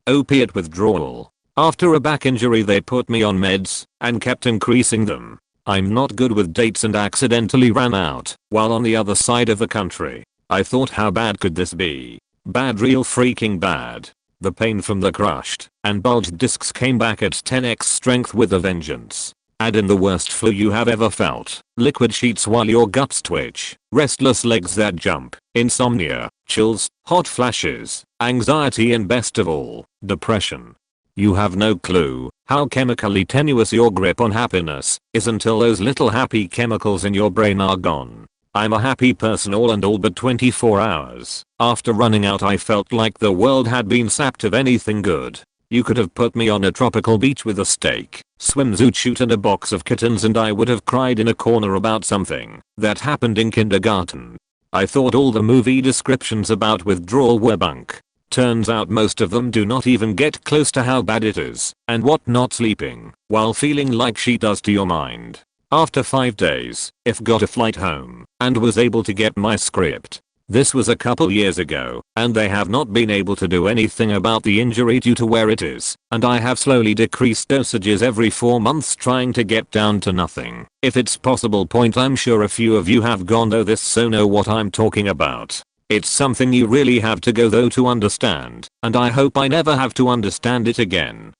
Speaker 1: Opiate withdrawal. After a back injury they put me on meds, and kept increasing them. I'm not good with dates and accidentally ran out while on the other side of the country. I thought, how bad could this be? Bad, real freaking bad. The pain from the crushed and bulged discs came back at 10x strength with a vengeance. Add in the worst flu you have ever felt, liquid sheets while your guts twitch, restless legs that jump, insomnia, chills, hot flashes, anxiety, and best of all, depression. You have no clue how chemically tenuous your grip on happiness is until those little happy chemicals in your brain are gone. I'm a happy person all and all, but 24 hours after running out I felt like the world had been sapped of anything good. You could have put me on a tropical beach with a steak, swimsuit shoot, and a box of kittens and I would have cried in a corner about something that happened in kindergarten. I thought all the movie descriptions about withdrawal were bunk. Turns out most of them do not even get close to how bad it is and what not sleeping while feeling like she does to your mind. After 5 days, if got a flight home and was able to get my script. This was a couple years ago, and they have not been able to do anything about the injury due to where it is, and I have slowly decreased dosages every 4 months trying to get down to nothing. If it's possible. I'm sure a few of you have gone through this, so know what I'm talking about. It's something you really have to go through to understand, and I hope I never have to understand it again.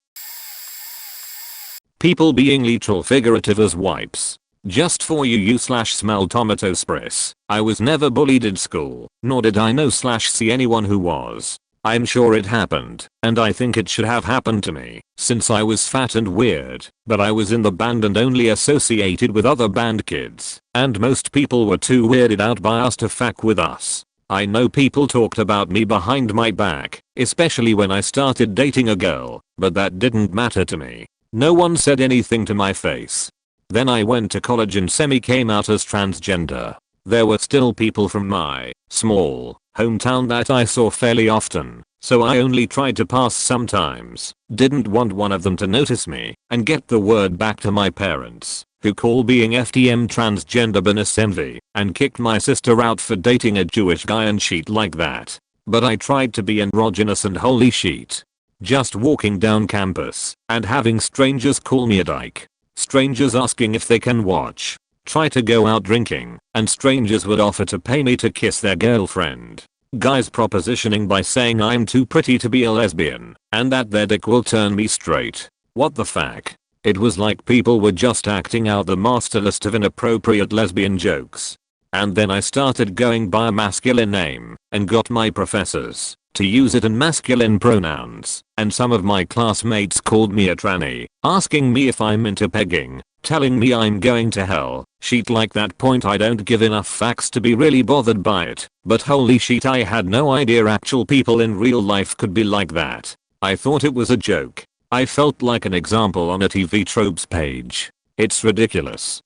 Speaker 1: People being literal figurative as wipes. Just for you/smell tomato spris. I was never bullied in school, nor did I know/see anyone who was. I'm sure it happened, and I think it should have happened to me, since I was fat and weird, but I was in the band and only associated with other band kids, and most people were too weirded out by us to fuck with us. I know people talked about me behind my back, especially when I started dating a girl, but that didn't matter to me. No one said anything to my face. Then I went to college and came out as transgender. There were still people from my small hometown that I saw fairly often, so I only tried to pass sometimes. Didn't want one of them to notice me and get the word back to my parents, who call being FTM transgender bonus envy, and kicked my sister out for dating a Jewish guy and shit like that. But I tried to be androgynous, and holy shit. Just walking down campus and having strangers call me a dyke. Strangers asking if they can watch. Try to go out drinking, and strangers would offer to pay me to kiss their girlfriend. Guys propositioning by saying I'm too pretty to be a lesbian, and that their dick will turn me straight. What the fuck? It was like people were just acting out the master list of inappropriate lesbian jokes. And then I started going by a masculine name and got my professors to use it in masculine pronouns, and some of my classmates called me a tranny, asking me if I'm into pegging, telling me I'm going to hell. Shit, like that point I don't give enough facts to be really bothered by it, but holy shit, I had no idea actual people in real life could be like that. I thought it was a joke. I felt like an example on a TV tropes page. It's ridiculous.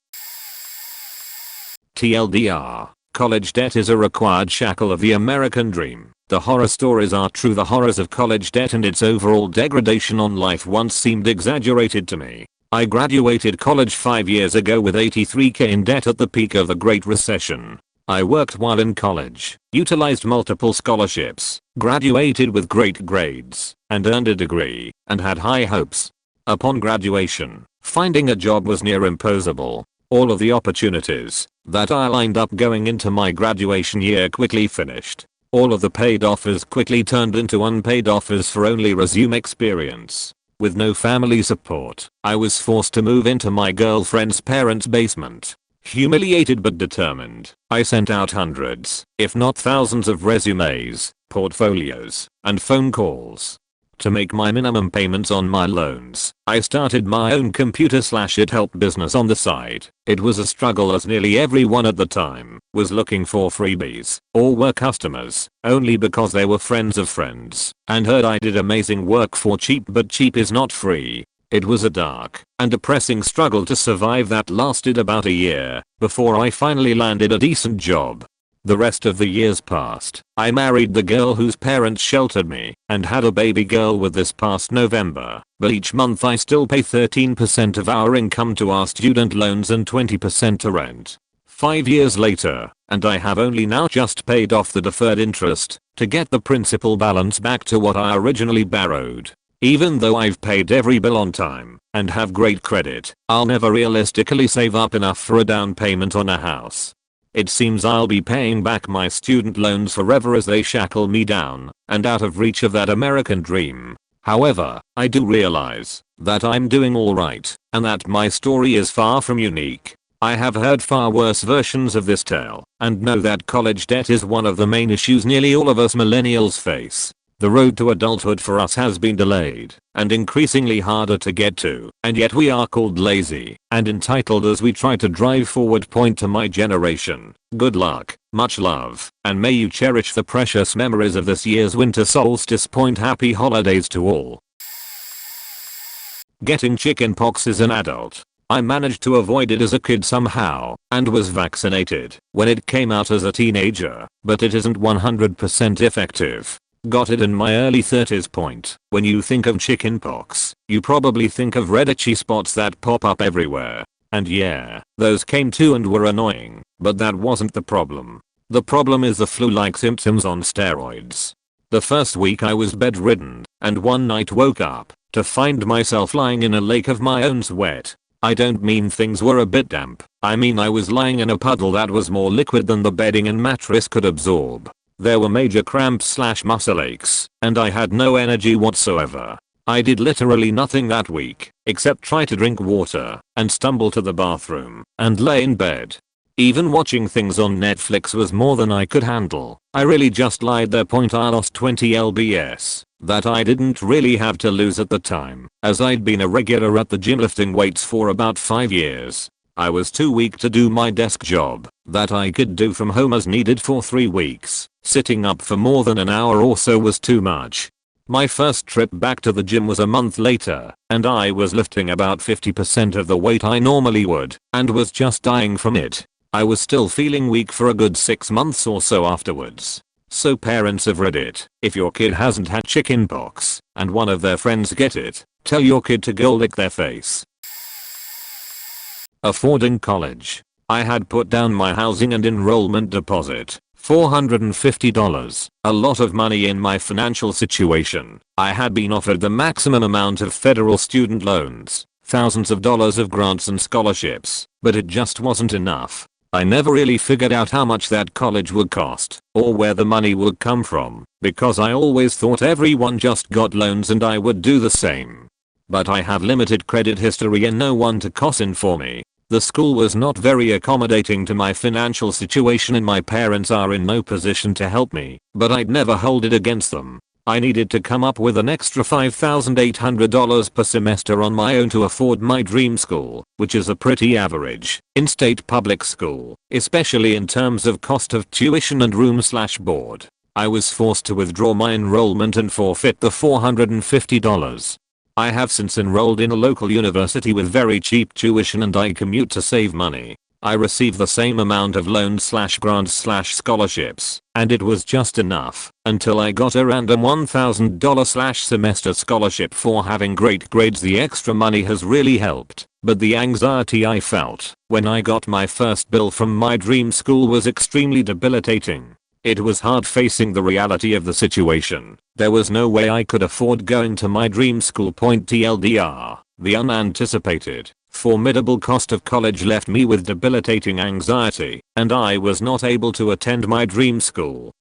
Speaker 1: TLDR, college debt is a required shackle of the American dream. The horror stories are true. The horrors of college debt and its overall degradation on life once seemed exaggerated to me. I graduated college 5 years ago with $83,000 in debt at the peak of the Great Recession. I worked while in college, utilized multiple scholarships, graduated with great grades, and earned a degree, and had high hopes. Upon graduation, finding a job was near impossible. All of the opportunities that I lined up going into my graduation year quickly finished. All of the paid offers quickly turned into unpaid offers for only resume experience. With no family support, I was forced to move into my girlfriend's parents' basement. Humiliated but determined, I sent out hundreds, if not thousands of resumes, portfolios, and phone calls. To make my minimum payments on my loans, I started my own computer/it help business on the side. It was a struggle as nearly everyone at the time was looking for freebies or were customers only because they were friends of friends and heard I did amazing work for cheap, but cheap is not free. It was a dark and depressing struggle to survive that lasted about a year before I finally landed a decent job. The rest of the years passed. I married the girl whose parents sheltered me and had a baby girl with this past November, but each month I still pay 13% of our income to our student loans and 20% to rent. 5 years later, and I have only now just paid off the deferred interest to get the principal balance back to what I originally borrowed. Even though I've paid every bill on time and have great credit, I'll never realistically save up enough for a down payment on a house. It seems I'll be paying back my student loans forever as they shackle me down and out of reach of that American dream. However, I do realize that I'm doing alright and that my story is far from unique. I have heard far worse versions of this tale and know that college debt is one of the main issues nearly all of us millennials face. The road to adulthood for us has been delayed and increasingly harder to get to, and yet we are called lazy and entitled as we try to drive forward. Point to my generation. Good luck, much love, and may you cherish the precious memories of this year's winter solstice. Point happy holidays to all. Getting chickenpox as an adult. I managed to avoid it as a kid somehow and was vaccinated when it came out as a teenager, but it isn't 100% effective. Got it in my early 30s. Point. When you think of chickenpox, you probably think of red itchy spots that pop up everywhere. And yeah, those came too and were annoying, but that wasn't the problem. The problem is the flu-like symptoms on steroids. The first week I was bedridden, and one night woke up to find myself lying in a lake of my own sweat. I don't mean things were a bit damp, I mean I was lying in a puddle that was more liquid than the bedding and mattress could absorb. There were major cramps/muscle aches, and I had no energy whatsoever. I did literally nothing that week, except try to drink water, and stumble to the bathroom, and lay in bed. Even watching things on Netflix was more than I could handle. I really just lied there. Point. I lost 20 lbs that I didn't really have to lose at the time, as I'd been a regular at the gym lifting weights for about 5 years. I was too weak to do my desk job that I could do from home as needed for 3 weeks. Sitting up for more than an hour or so was too much. My first trip back to the gym was a month later, and I was lifting about 50% of the weight I normally would, and was just dying from it. I was still feeling weak for a good 6 months or so afterwards. So parents of Reddit, if your kid hasn't had chickenpox, and one of their friends get it, tell your kid to go lick their face. Affording college. I had put down my housing and enrollment deposit, $450, a lot of money in my financial situation. I had been offered the maximum amount of federal student loans, thousands of dollars of grants and scholarships, but it just wasn't enough. I never really figured out how much that college would cost, or where the money would come from, because I always thought everyone just got loans and I would do the same. but I have limited credit history and no one to cosign for me. The school was not very accommodating to my financial situation and my parents are in no position to help me, but I'd never hold it against them. I needed to come up with an extra $5,800 per semester on my own to afford my dream school, which is a pretty average in-state public school, especially in terms of cost of tuition and room/board. I was forced to withdraw my enrollment and forfeit the $450. I have since enrolled in a local university with very cheap tuition and I commute to save money. I receive the same amount of loans/grants/scholarships, and it was just enough until I got a random $1,000/semester scholarship for having great grades. The extra money has really helped, but the anxiety I felt when I got my first bill from my dream school was extremely debilitating. It was hard facing the reality of the situation. There was no way I could afford going to my dream school. TLDR, the unanticipated, formidable cost of college left me with debilitating anxiety, and I was not able to attend my dream school.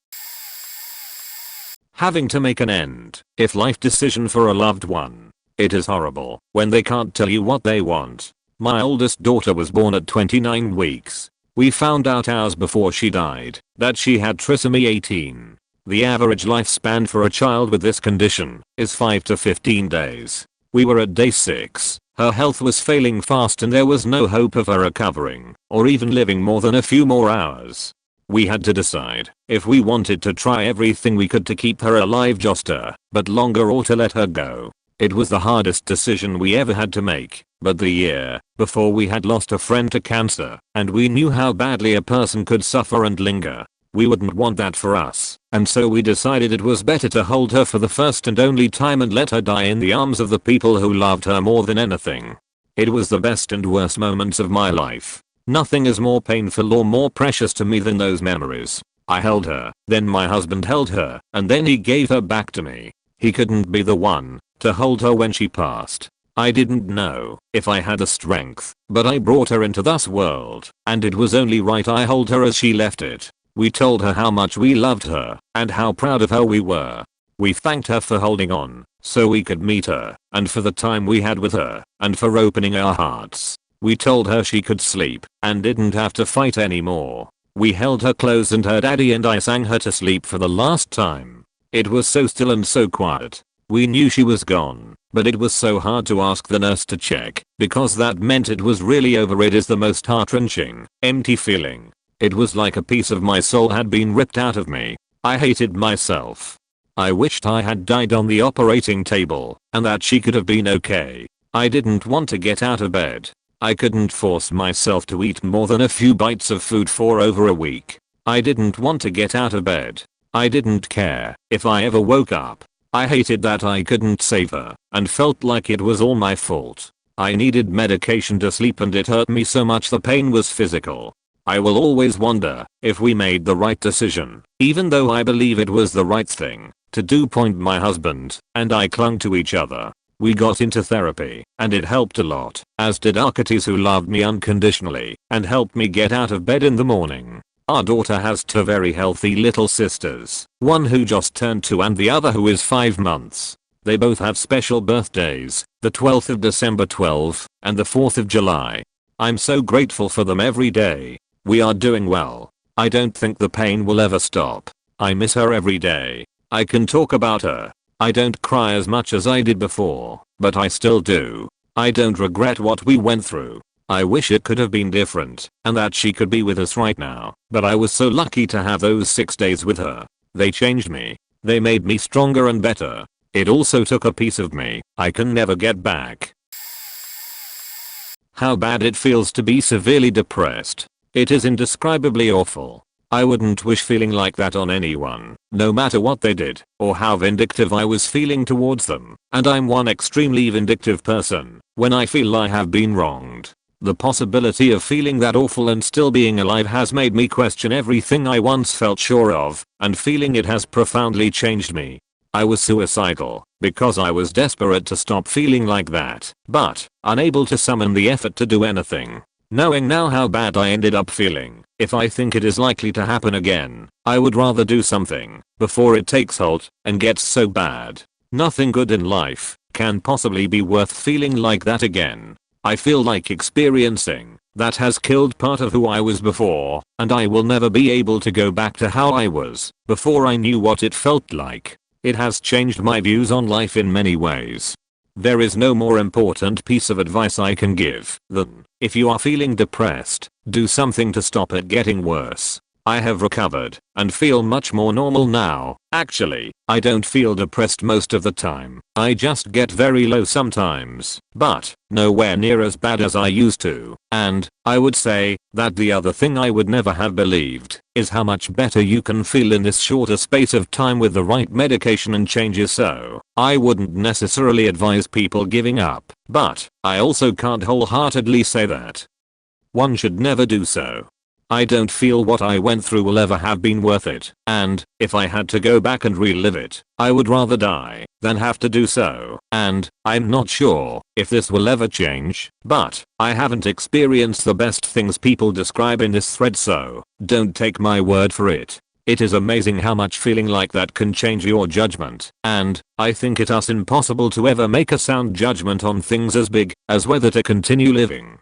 Speaker 1: Having to make an end-of-life decision for a loved one. It is horrible when they can't tell you what they want. My oldest daughter was born at 29 weeks. We found out hours before she died that she had trisomy 18. The average lifespan for a child with this condition is 5 to 15 days. We were at day 6. Her health was failing fast and there was no hope of her recovering or even living more than a few more hours. We had to decide if we wanted to try everything we could to keep her alive just a bit longer or to let her go. It was the hardest decision we ever had to make, but the year before we had lost a friend to cancer, and we knew how badly a person could suffer and linger. We wouldn't want that for us, and so we decided it was better to hold her for the first and only time and let her die in the arms of the people who loved her more than anything. It was the best and worst moments of my life. Nothing is more painful or more precious to me than those memories. I held her, then my husband held her, and then he gave her back to me. He couldn't be the one to hold her when she passed. I didn't know if I had the strength, but I brought her into this world, and it was only right I hold her as she left it. We told her how much we loved her and how proud of her we were. We thanked her for holding on so we could meet her, and for the time we had with her, and for opening our hearts. We told her she could sleep and didn't have to fight anymore. We held her close and her daddy and I sang her to sleep for the last time. It was so still and so quiet. We knew she was gone, but it was so hard to ask the nurse to check, because that meant it was really over. It is the most heart-wrenching, empty feeling. It was like a piece of my soul had been ripped out of me. I hated myself. I wished I had died on the operating table, and that she could have been okay. I didn't want to get out of bed. I couldn't force myself to eat more than a few bites of food for over a week. I didn't want to get out of bed. I didn't care if I ever woke up. I hated that I couldn't save her and felt like it was all my fault. I needed medication to sleep and it hurt me so much the pain was physical. I will always wonder if we made the right decision, even though I believe it was the right thing to do. My husband and I clung to each other. We got into therapy and it helped a lot, as did Arcates, who loved me unconditionally and helped me get out of bed in the morning. Our daughter has 2 very healthy little sisters, one who just turned 2 and the other who is 5 months. They both have special birthdays, the 12th of December 12 and the 4th of July. I'm so grateful for them every day. We are doing well. I don't think the pain will ever stop. I miss her every day. I can talk about her. I don't cry as much as I did before, but I still do. I don't regret what we went through. I wish it could have been different and that she could be with us right now, but I was so lucky to have those 6 days with her. They changed me. They made me stronger and better. It also took a piece of me I can never get back. How bad it feels to be severely depressed. It is indescribably awful. I wouldn't wish feeling like that on anyone, no matter what they did or how vindictive I was feeling towards them, and I'm one extremely vindictive person when I feel I have been wronged. The possibility of feeling that awful and still being alive has made me question everything I once felt sure of, and feeling it has profoundly changed me. I was suicidal because I was desperate to stop feeling like that, but unable to summon the effort to do anything. Knowing now how bad I ended up feeling, if I think it is likely to happen again, I would rather do something before it takes hold and gets so bad. Nothing good in life can possibly be worth feeling like that again. I feel like experiencing that has killed part of who I was before, and I will never be able to go back to how I was before I knew what it felt like. It has changed my views on life in many ways. There is no more important piece of advice I can give than, if you are feeling depressed, do something to stop it getting worse. I have recovered and feel much more normal now. Actually, I don't feel depressed most of the time. I just get very low sometimes, but nowhere near as bad as I used to. And I would say that the other thing I would never have believed is how much better you can feel in this shorter space of time with the right medication and changes. So I wouldn't necessarily advise people giving up, but I also can't wholeheartedly say that one should never do so. I don't feel what I went through will ever have been worth it, and if I had to go back and relive it, I would rather die than have to do so. And I'm not sure if this will ever change, but I haven't experienced the best things people describe in this thread, so don't take my word for it. It is amazing how much feeling like that can change your judgment, and I think it is impossible to ever make a sound judgment on things as big as whether to continue living.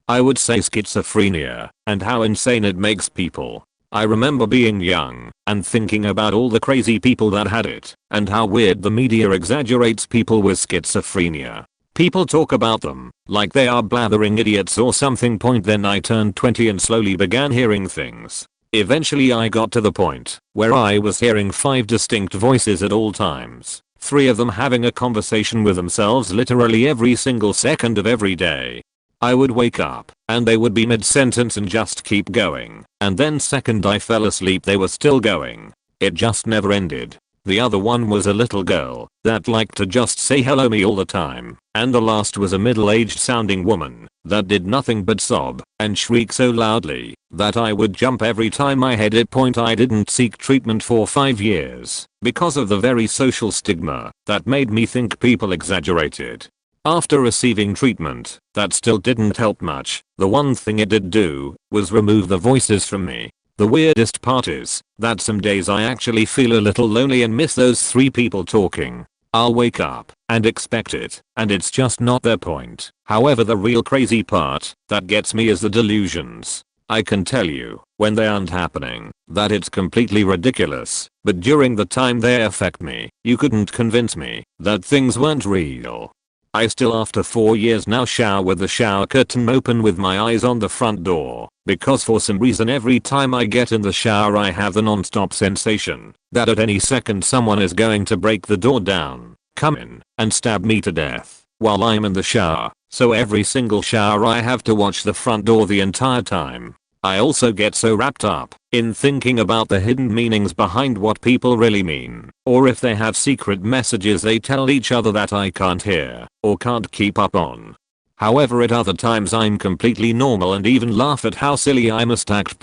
Speaker 1: I would say schizophrenia, and how insane it makes people. I remember being young and thinking about all the crazy people that had it, and how weird the media exaggerates people with schizophrenia. People talk about them like they are blathering idiots or something. Then I turned 20 and slowly began hearing things. Eventually I got to the point where I was hearing 5 distinct voices at all times, 3 of them having a conversation with themselves literally every single second of every day. I would wake up and they would be mid-sentence and just keep going, and then second I fell asleep they were still going. It just never ended. The other one was a little girl that liked to just say hello me all the time, and the last was a middle-aged sounding woman that did nothing but sob and shriek so loudly that I would jump every time I had it. I didn't seek treatment for 5 years because of the very social stigma that made me think people exaggerated. After receiving treatment, that still didn't help much. The one thing it did do was remove the voices from me. The weirdest part is that some days I actually feel a little lonely and miss those 3 people talking. I'll wake up and expect it, and it's just not their point. However, the real crazy part that gets me is the delusions. I can tell you, when they aren't happening, that it's completely ridiculous, but during the time they affect me, you couldn't convince me that things weren't real. I still, after 4 years now, shower with the shower curtain open with my eyes on the front door, because for some reason every time I get in the shower I have the non-stop sensation that at any second someone is going to break the door down, come in, and stab me to death while I'm in the shower. So every single shower I have to watch the front door the entire time. I also get so wrapped up in thinking about the hidden meanings behind what people really mean, or if they have secret messages they tell each other that I can't hear or can't keep up on. However, at other times I'm completely normal and even laugh at how silly I must act.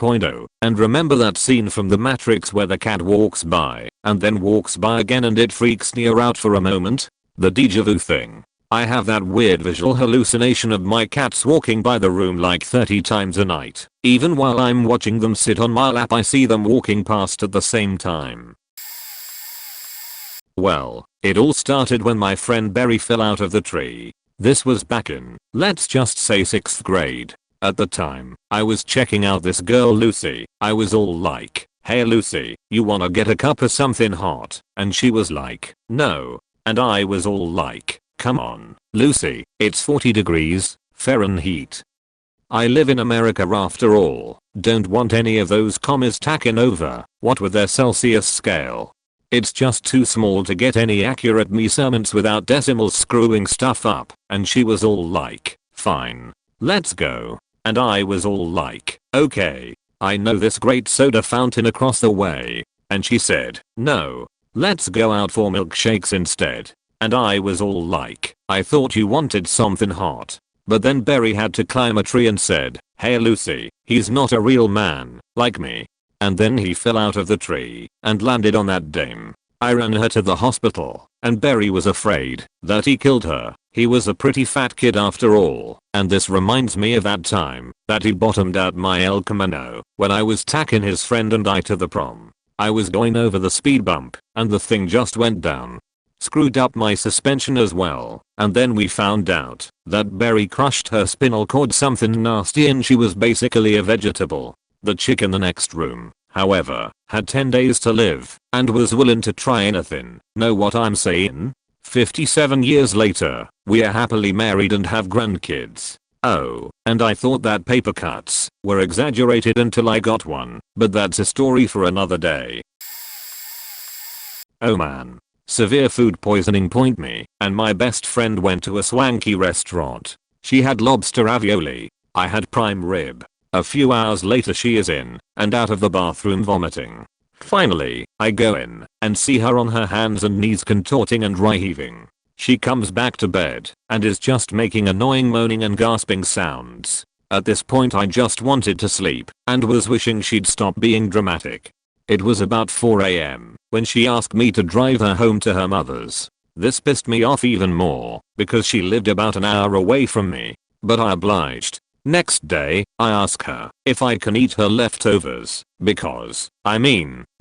Speaker 1: And remember that scene from The Matrix where the cat walks by and then walks by again and it freaks Neo out for a moment? The déjà vu thing. I have that weird visual hallucination of my cats walking by the room like 30 times a night. Even while I'm watching them sit on my lap I see them walking past at the same time. Well, it all started when my friend Barry fell out of the tree. This was back in, let's just say, 6th grade. At the time, I was checking out this girl Lucy. I was all like, "Hey Lucy, you wanna get a cup of something hot?" And she was like, "No." And I was all like, "Come on, Lucy, it's 40 degrees Fahrenheit. I live in America after all. Don't want any of those commas tacking over, what with their Celsius scale. It's just too small to get any accurate measurements without decimals screwing stuff up." And she was all like, "Fine, let's go." And I was all like, "Okay, I know this great soda fountain across the way." And she said, "No, let's go out for milkshakes instead." And I was all like, "I thought you wanted something hot." But then Barry had to climb a tree and said, "Hey Lucy, he's not a real man like me." And then he fell out of the tree and landed on that dame. I ran her to the hospital, and Barry was afraid that he killed her. He was a pretty fat kid after all, and this reminds me of that time that he bottomed out my El Camino when I was taking his friend and I to the prom. I was going over the speed bump, and the thing just went down. screwed up my suspension as well, and then we found out that Berry crushed her spinal cord something nasty and she was basically a vegetable. The chick in the next room, however, had 10 days to live and was willing to try anything. Know what I'm saying? 57 years later, we are happily married and have grandkids. Oh, and I thought that paper cuts were exaggerated until I got one, but that's a story for another day. Oh man. Severe food poisoning. Me and my best friend went to a swanky restaurant. She had lobster ravioli. I had prime rib. A few hours later she is in and out of the bathroom vomiting. Finally, I go in and see her on her hands and knees contorting and heaving. She comes back to bed and is just making annoying moaning and gasping sounds. At this point I just wanted to sleep and was wishing she'd stop being dramatic. It was about 4 AM when she asked me to drive her home to her mother's. This pissed me off even more because she lived about an hour away from me, but I obliged. Next day, I ask her if I can eat her leftovers because, I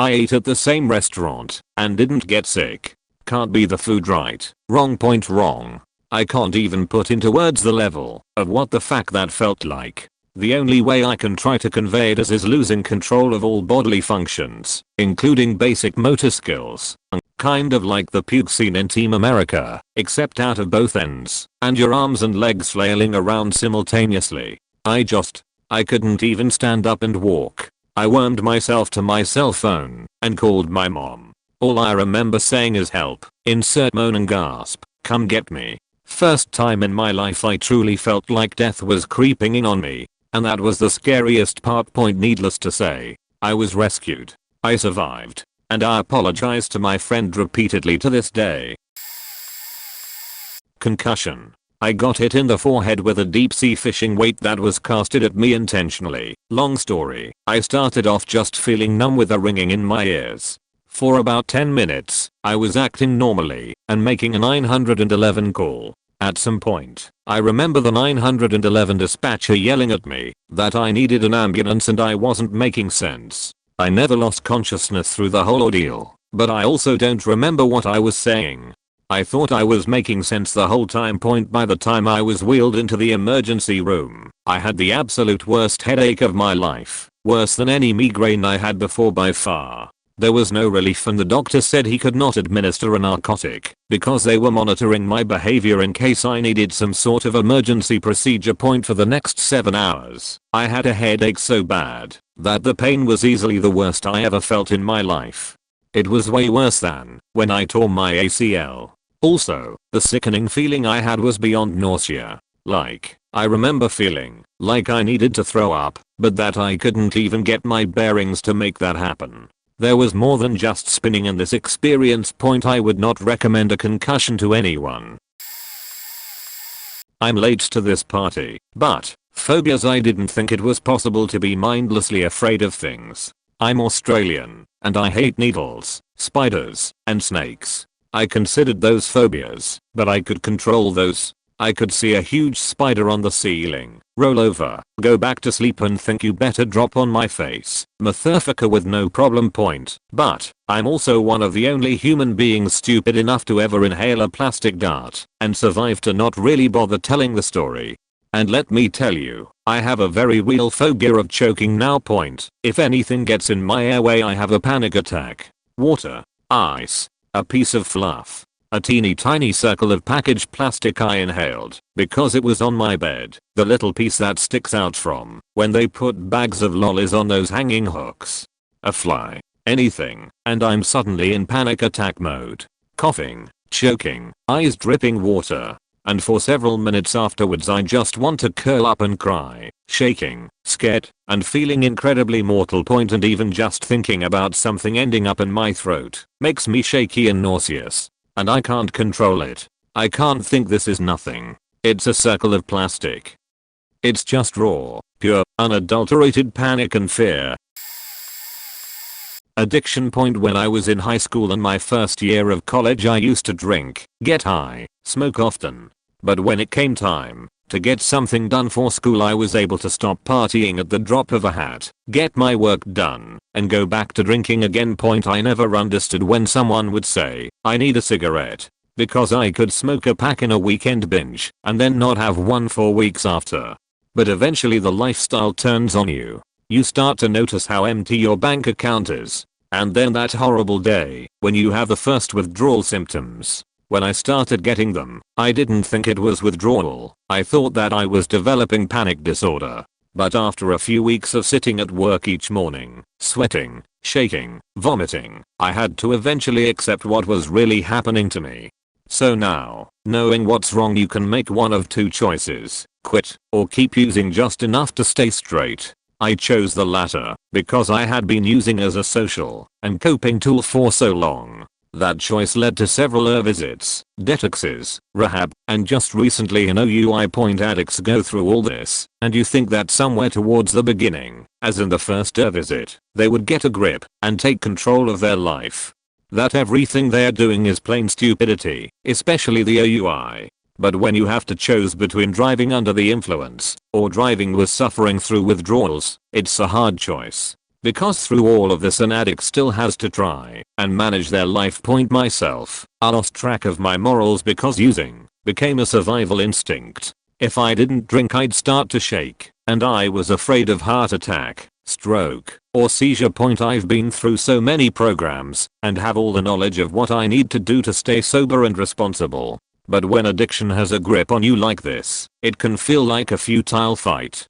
Speaker 1: ate at the same restaurant and didn't get sick. Can't be the food right. Wrong point wrong. I can't even put into words the level of what the fuck that felt like. The only way I can try to convey it is losing control of all bodily functions, including basic motor skills. Kind of like the puke scene in Team America, except out of both ends, and your arms and legs flailing around simultaneously. I couldn't even stand up and walk. I wormed myself to my cell phone and called my mom. All I remember saying is help, insert moan and gasp, come get me. First time in my life I truly felt like death was creeping in on me. And that was the scariest part. Needless to say, I was rescued. I survived. And I apologize to my friend repeatedly to this day. Concussion. I got hit in the forehead with a deep sea fishing weight that was casted at me intentionally. Long story. I started off just feeling numb with a ringing in my ears. For about 10 minutes, I was acting normally and making a 911 call. At some point, I remember the 911 dispatcher yelling at me that I needed an ambulance and I wasn't making sense. I never lost consciousness through the whole ordeal, but I also don't remember what I was saying. I thought I was making sense the whole time. By the time I was wheeled into the emergency room, I had the absolute worst headache of my life, worse than any migraine I had before by far. There was no relief and the doctor said he could not administer a narcotic because they were monitoring my behavior in case I needed some sort of emergency procedure. For the next 7 hours, I had a headache so bad that the pain was easily the worst I ever felt in my life. It was way worse than when I tore my ACL. Also, the sickening feeling I had was beyond nausea. Like, I remember feeling like I needed to throw up, but that I couldn't even get my bearings to make that happen. There was more than just spinning in this experience. I would not recommend a concussion to anyone. I'm late to this party, but phobias. I didn't think it was possible to be mindlessly afraid of things. I'm Australian, and I hate needles, spiders, and snakes. I considered those phobias, but I could control those. I could see a huge spider on the ceiling, roll over, go back to sleep and think you better drop on my face, motherfucker, with no problem. But I'm also one of the only human beings stupid enough to ever inhale a plastic dart and survive to not really bother telling the story. And let me tell you, I have a very real phobia of choking now. If anything gets in my airway I have a panic attack. Water, ice, a piece of fluff, a teeny tiny circle of packaged plastic I inhaled because it was on my bed, the little piece that sticks out from when they put bags of lollies on those hanging hooks. A fly, anything, and I'm suddenly in panic attack mode. Coughing, choking, eyes dripping water. And for several minutes afterwards I just want to curl up and cry, shaking, scared, and feeling incredibly mortal. And even just thinking about something ending up in my throat makes me shaky and nauseous. And I can't control it. I can't think this is nothing. It's a circle of plastic. It's just raw, pure, unadulterated panic and fear. Addiction. When I was in high school and my first year of college I used to drink, get high, smoke often. But when it came time To get something done for school I was able to stop partying at the drop of a hat, get my work done, and go back to drinking again. Point I never understood when someone would say, I need a cigarette. Because I could smoke a pack in a weekend binge and then not have one for weeks after. But eventually the lifestyle turns on you. You start to notice how empty your bank account is. And then that horrible day when you have the first withdrawal symptoms. When I started getting them, I didn't think it was withdrawal. I thought that I was developing panic disorder. But after a few weeks of sitting at work each morning, sweating, shaking, vomiting, I had to eventually accept what was really happening to me. So now, knowing what's wrong, you can make one of two choices: quit or keep using just enough to stay straight. I chose the latter because I had been using as a social and coping tool for so long. That choice led to several visits, detoxes, rehab, and just recently an OUI. Point addicts go through all this, and you think that somewhere towards the beginning, as in the first visit, they would get a grip and take control of their life. That everything they're doing is plain stupidity, especially the OUI. But when you have to choose between driving under the influence or driving with suffering through withdrawals, it's a hard choice. Because through all of this an addict still has to try and manage their life. Point myself, I lost track of my morals because using became a survival instinct. If I didn't drink I'd start to shake, and I was afraid of heart attack, stroke, or seizure. Point I've been through so many programs and have all the knowledge of what I need to do to stay sober and responsible. But when addiction has a grip on you like this, it can feel like a futile fight.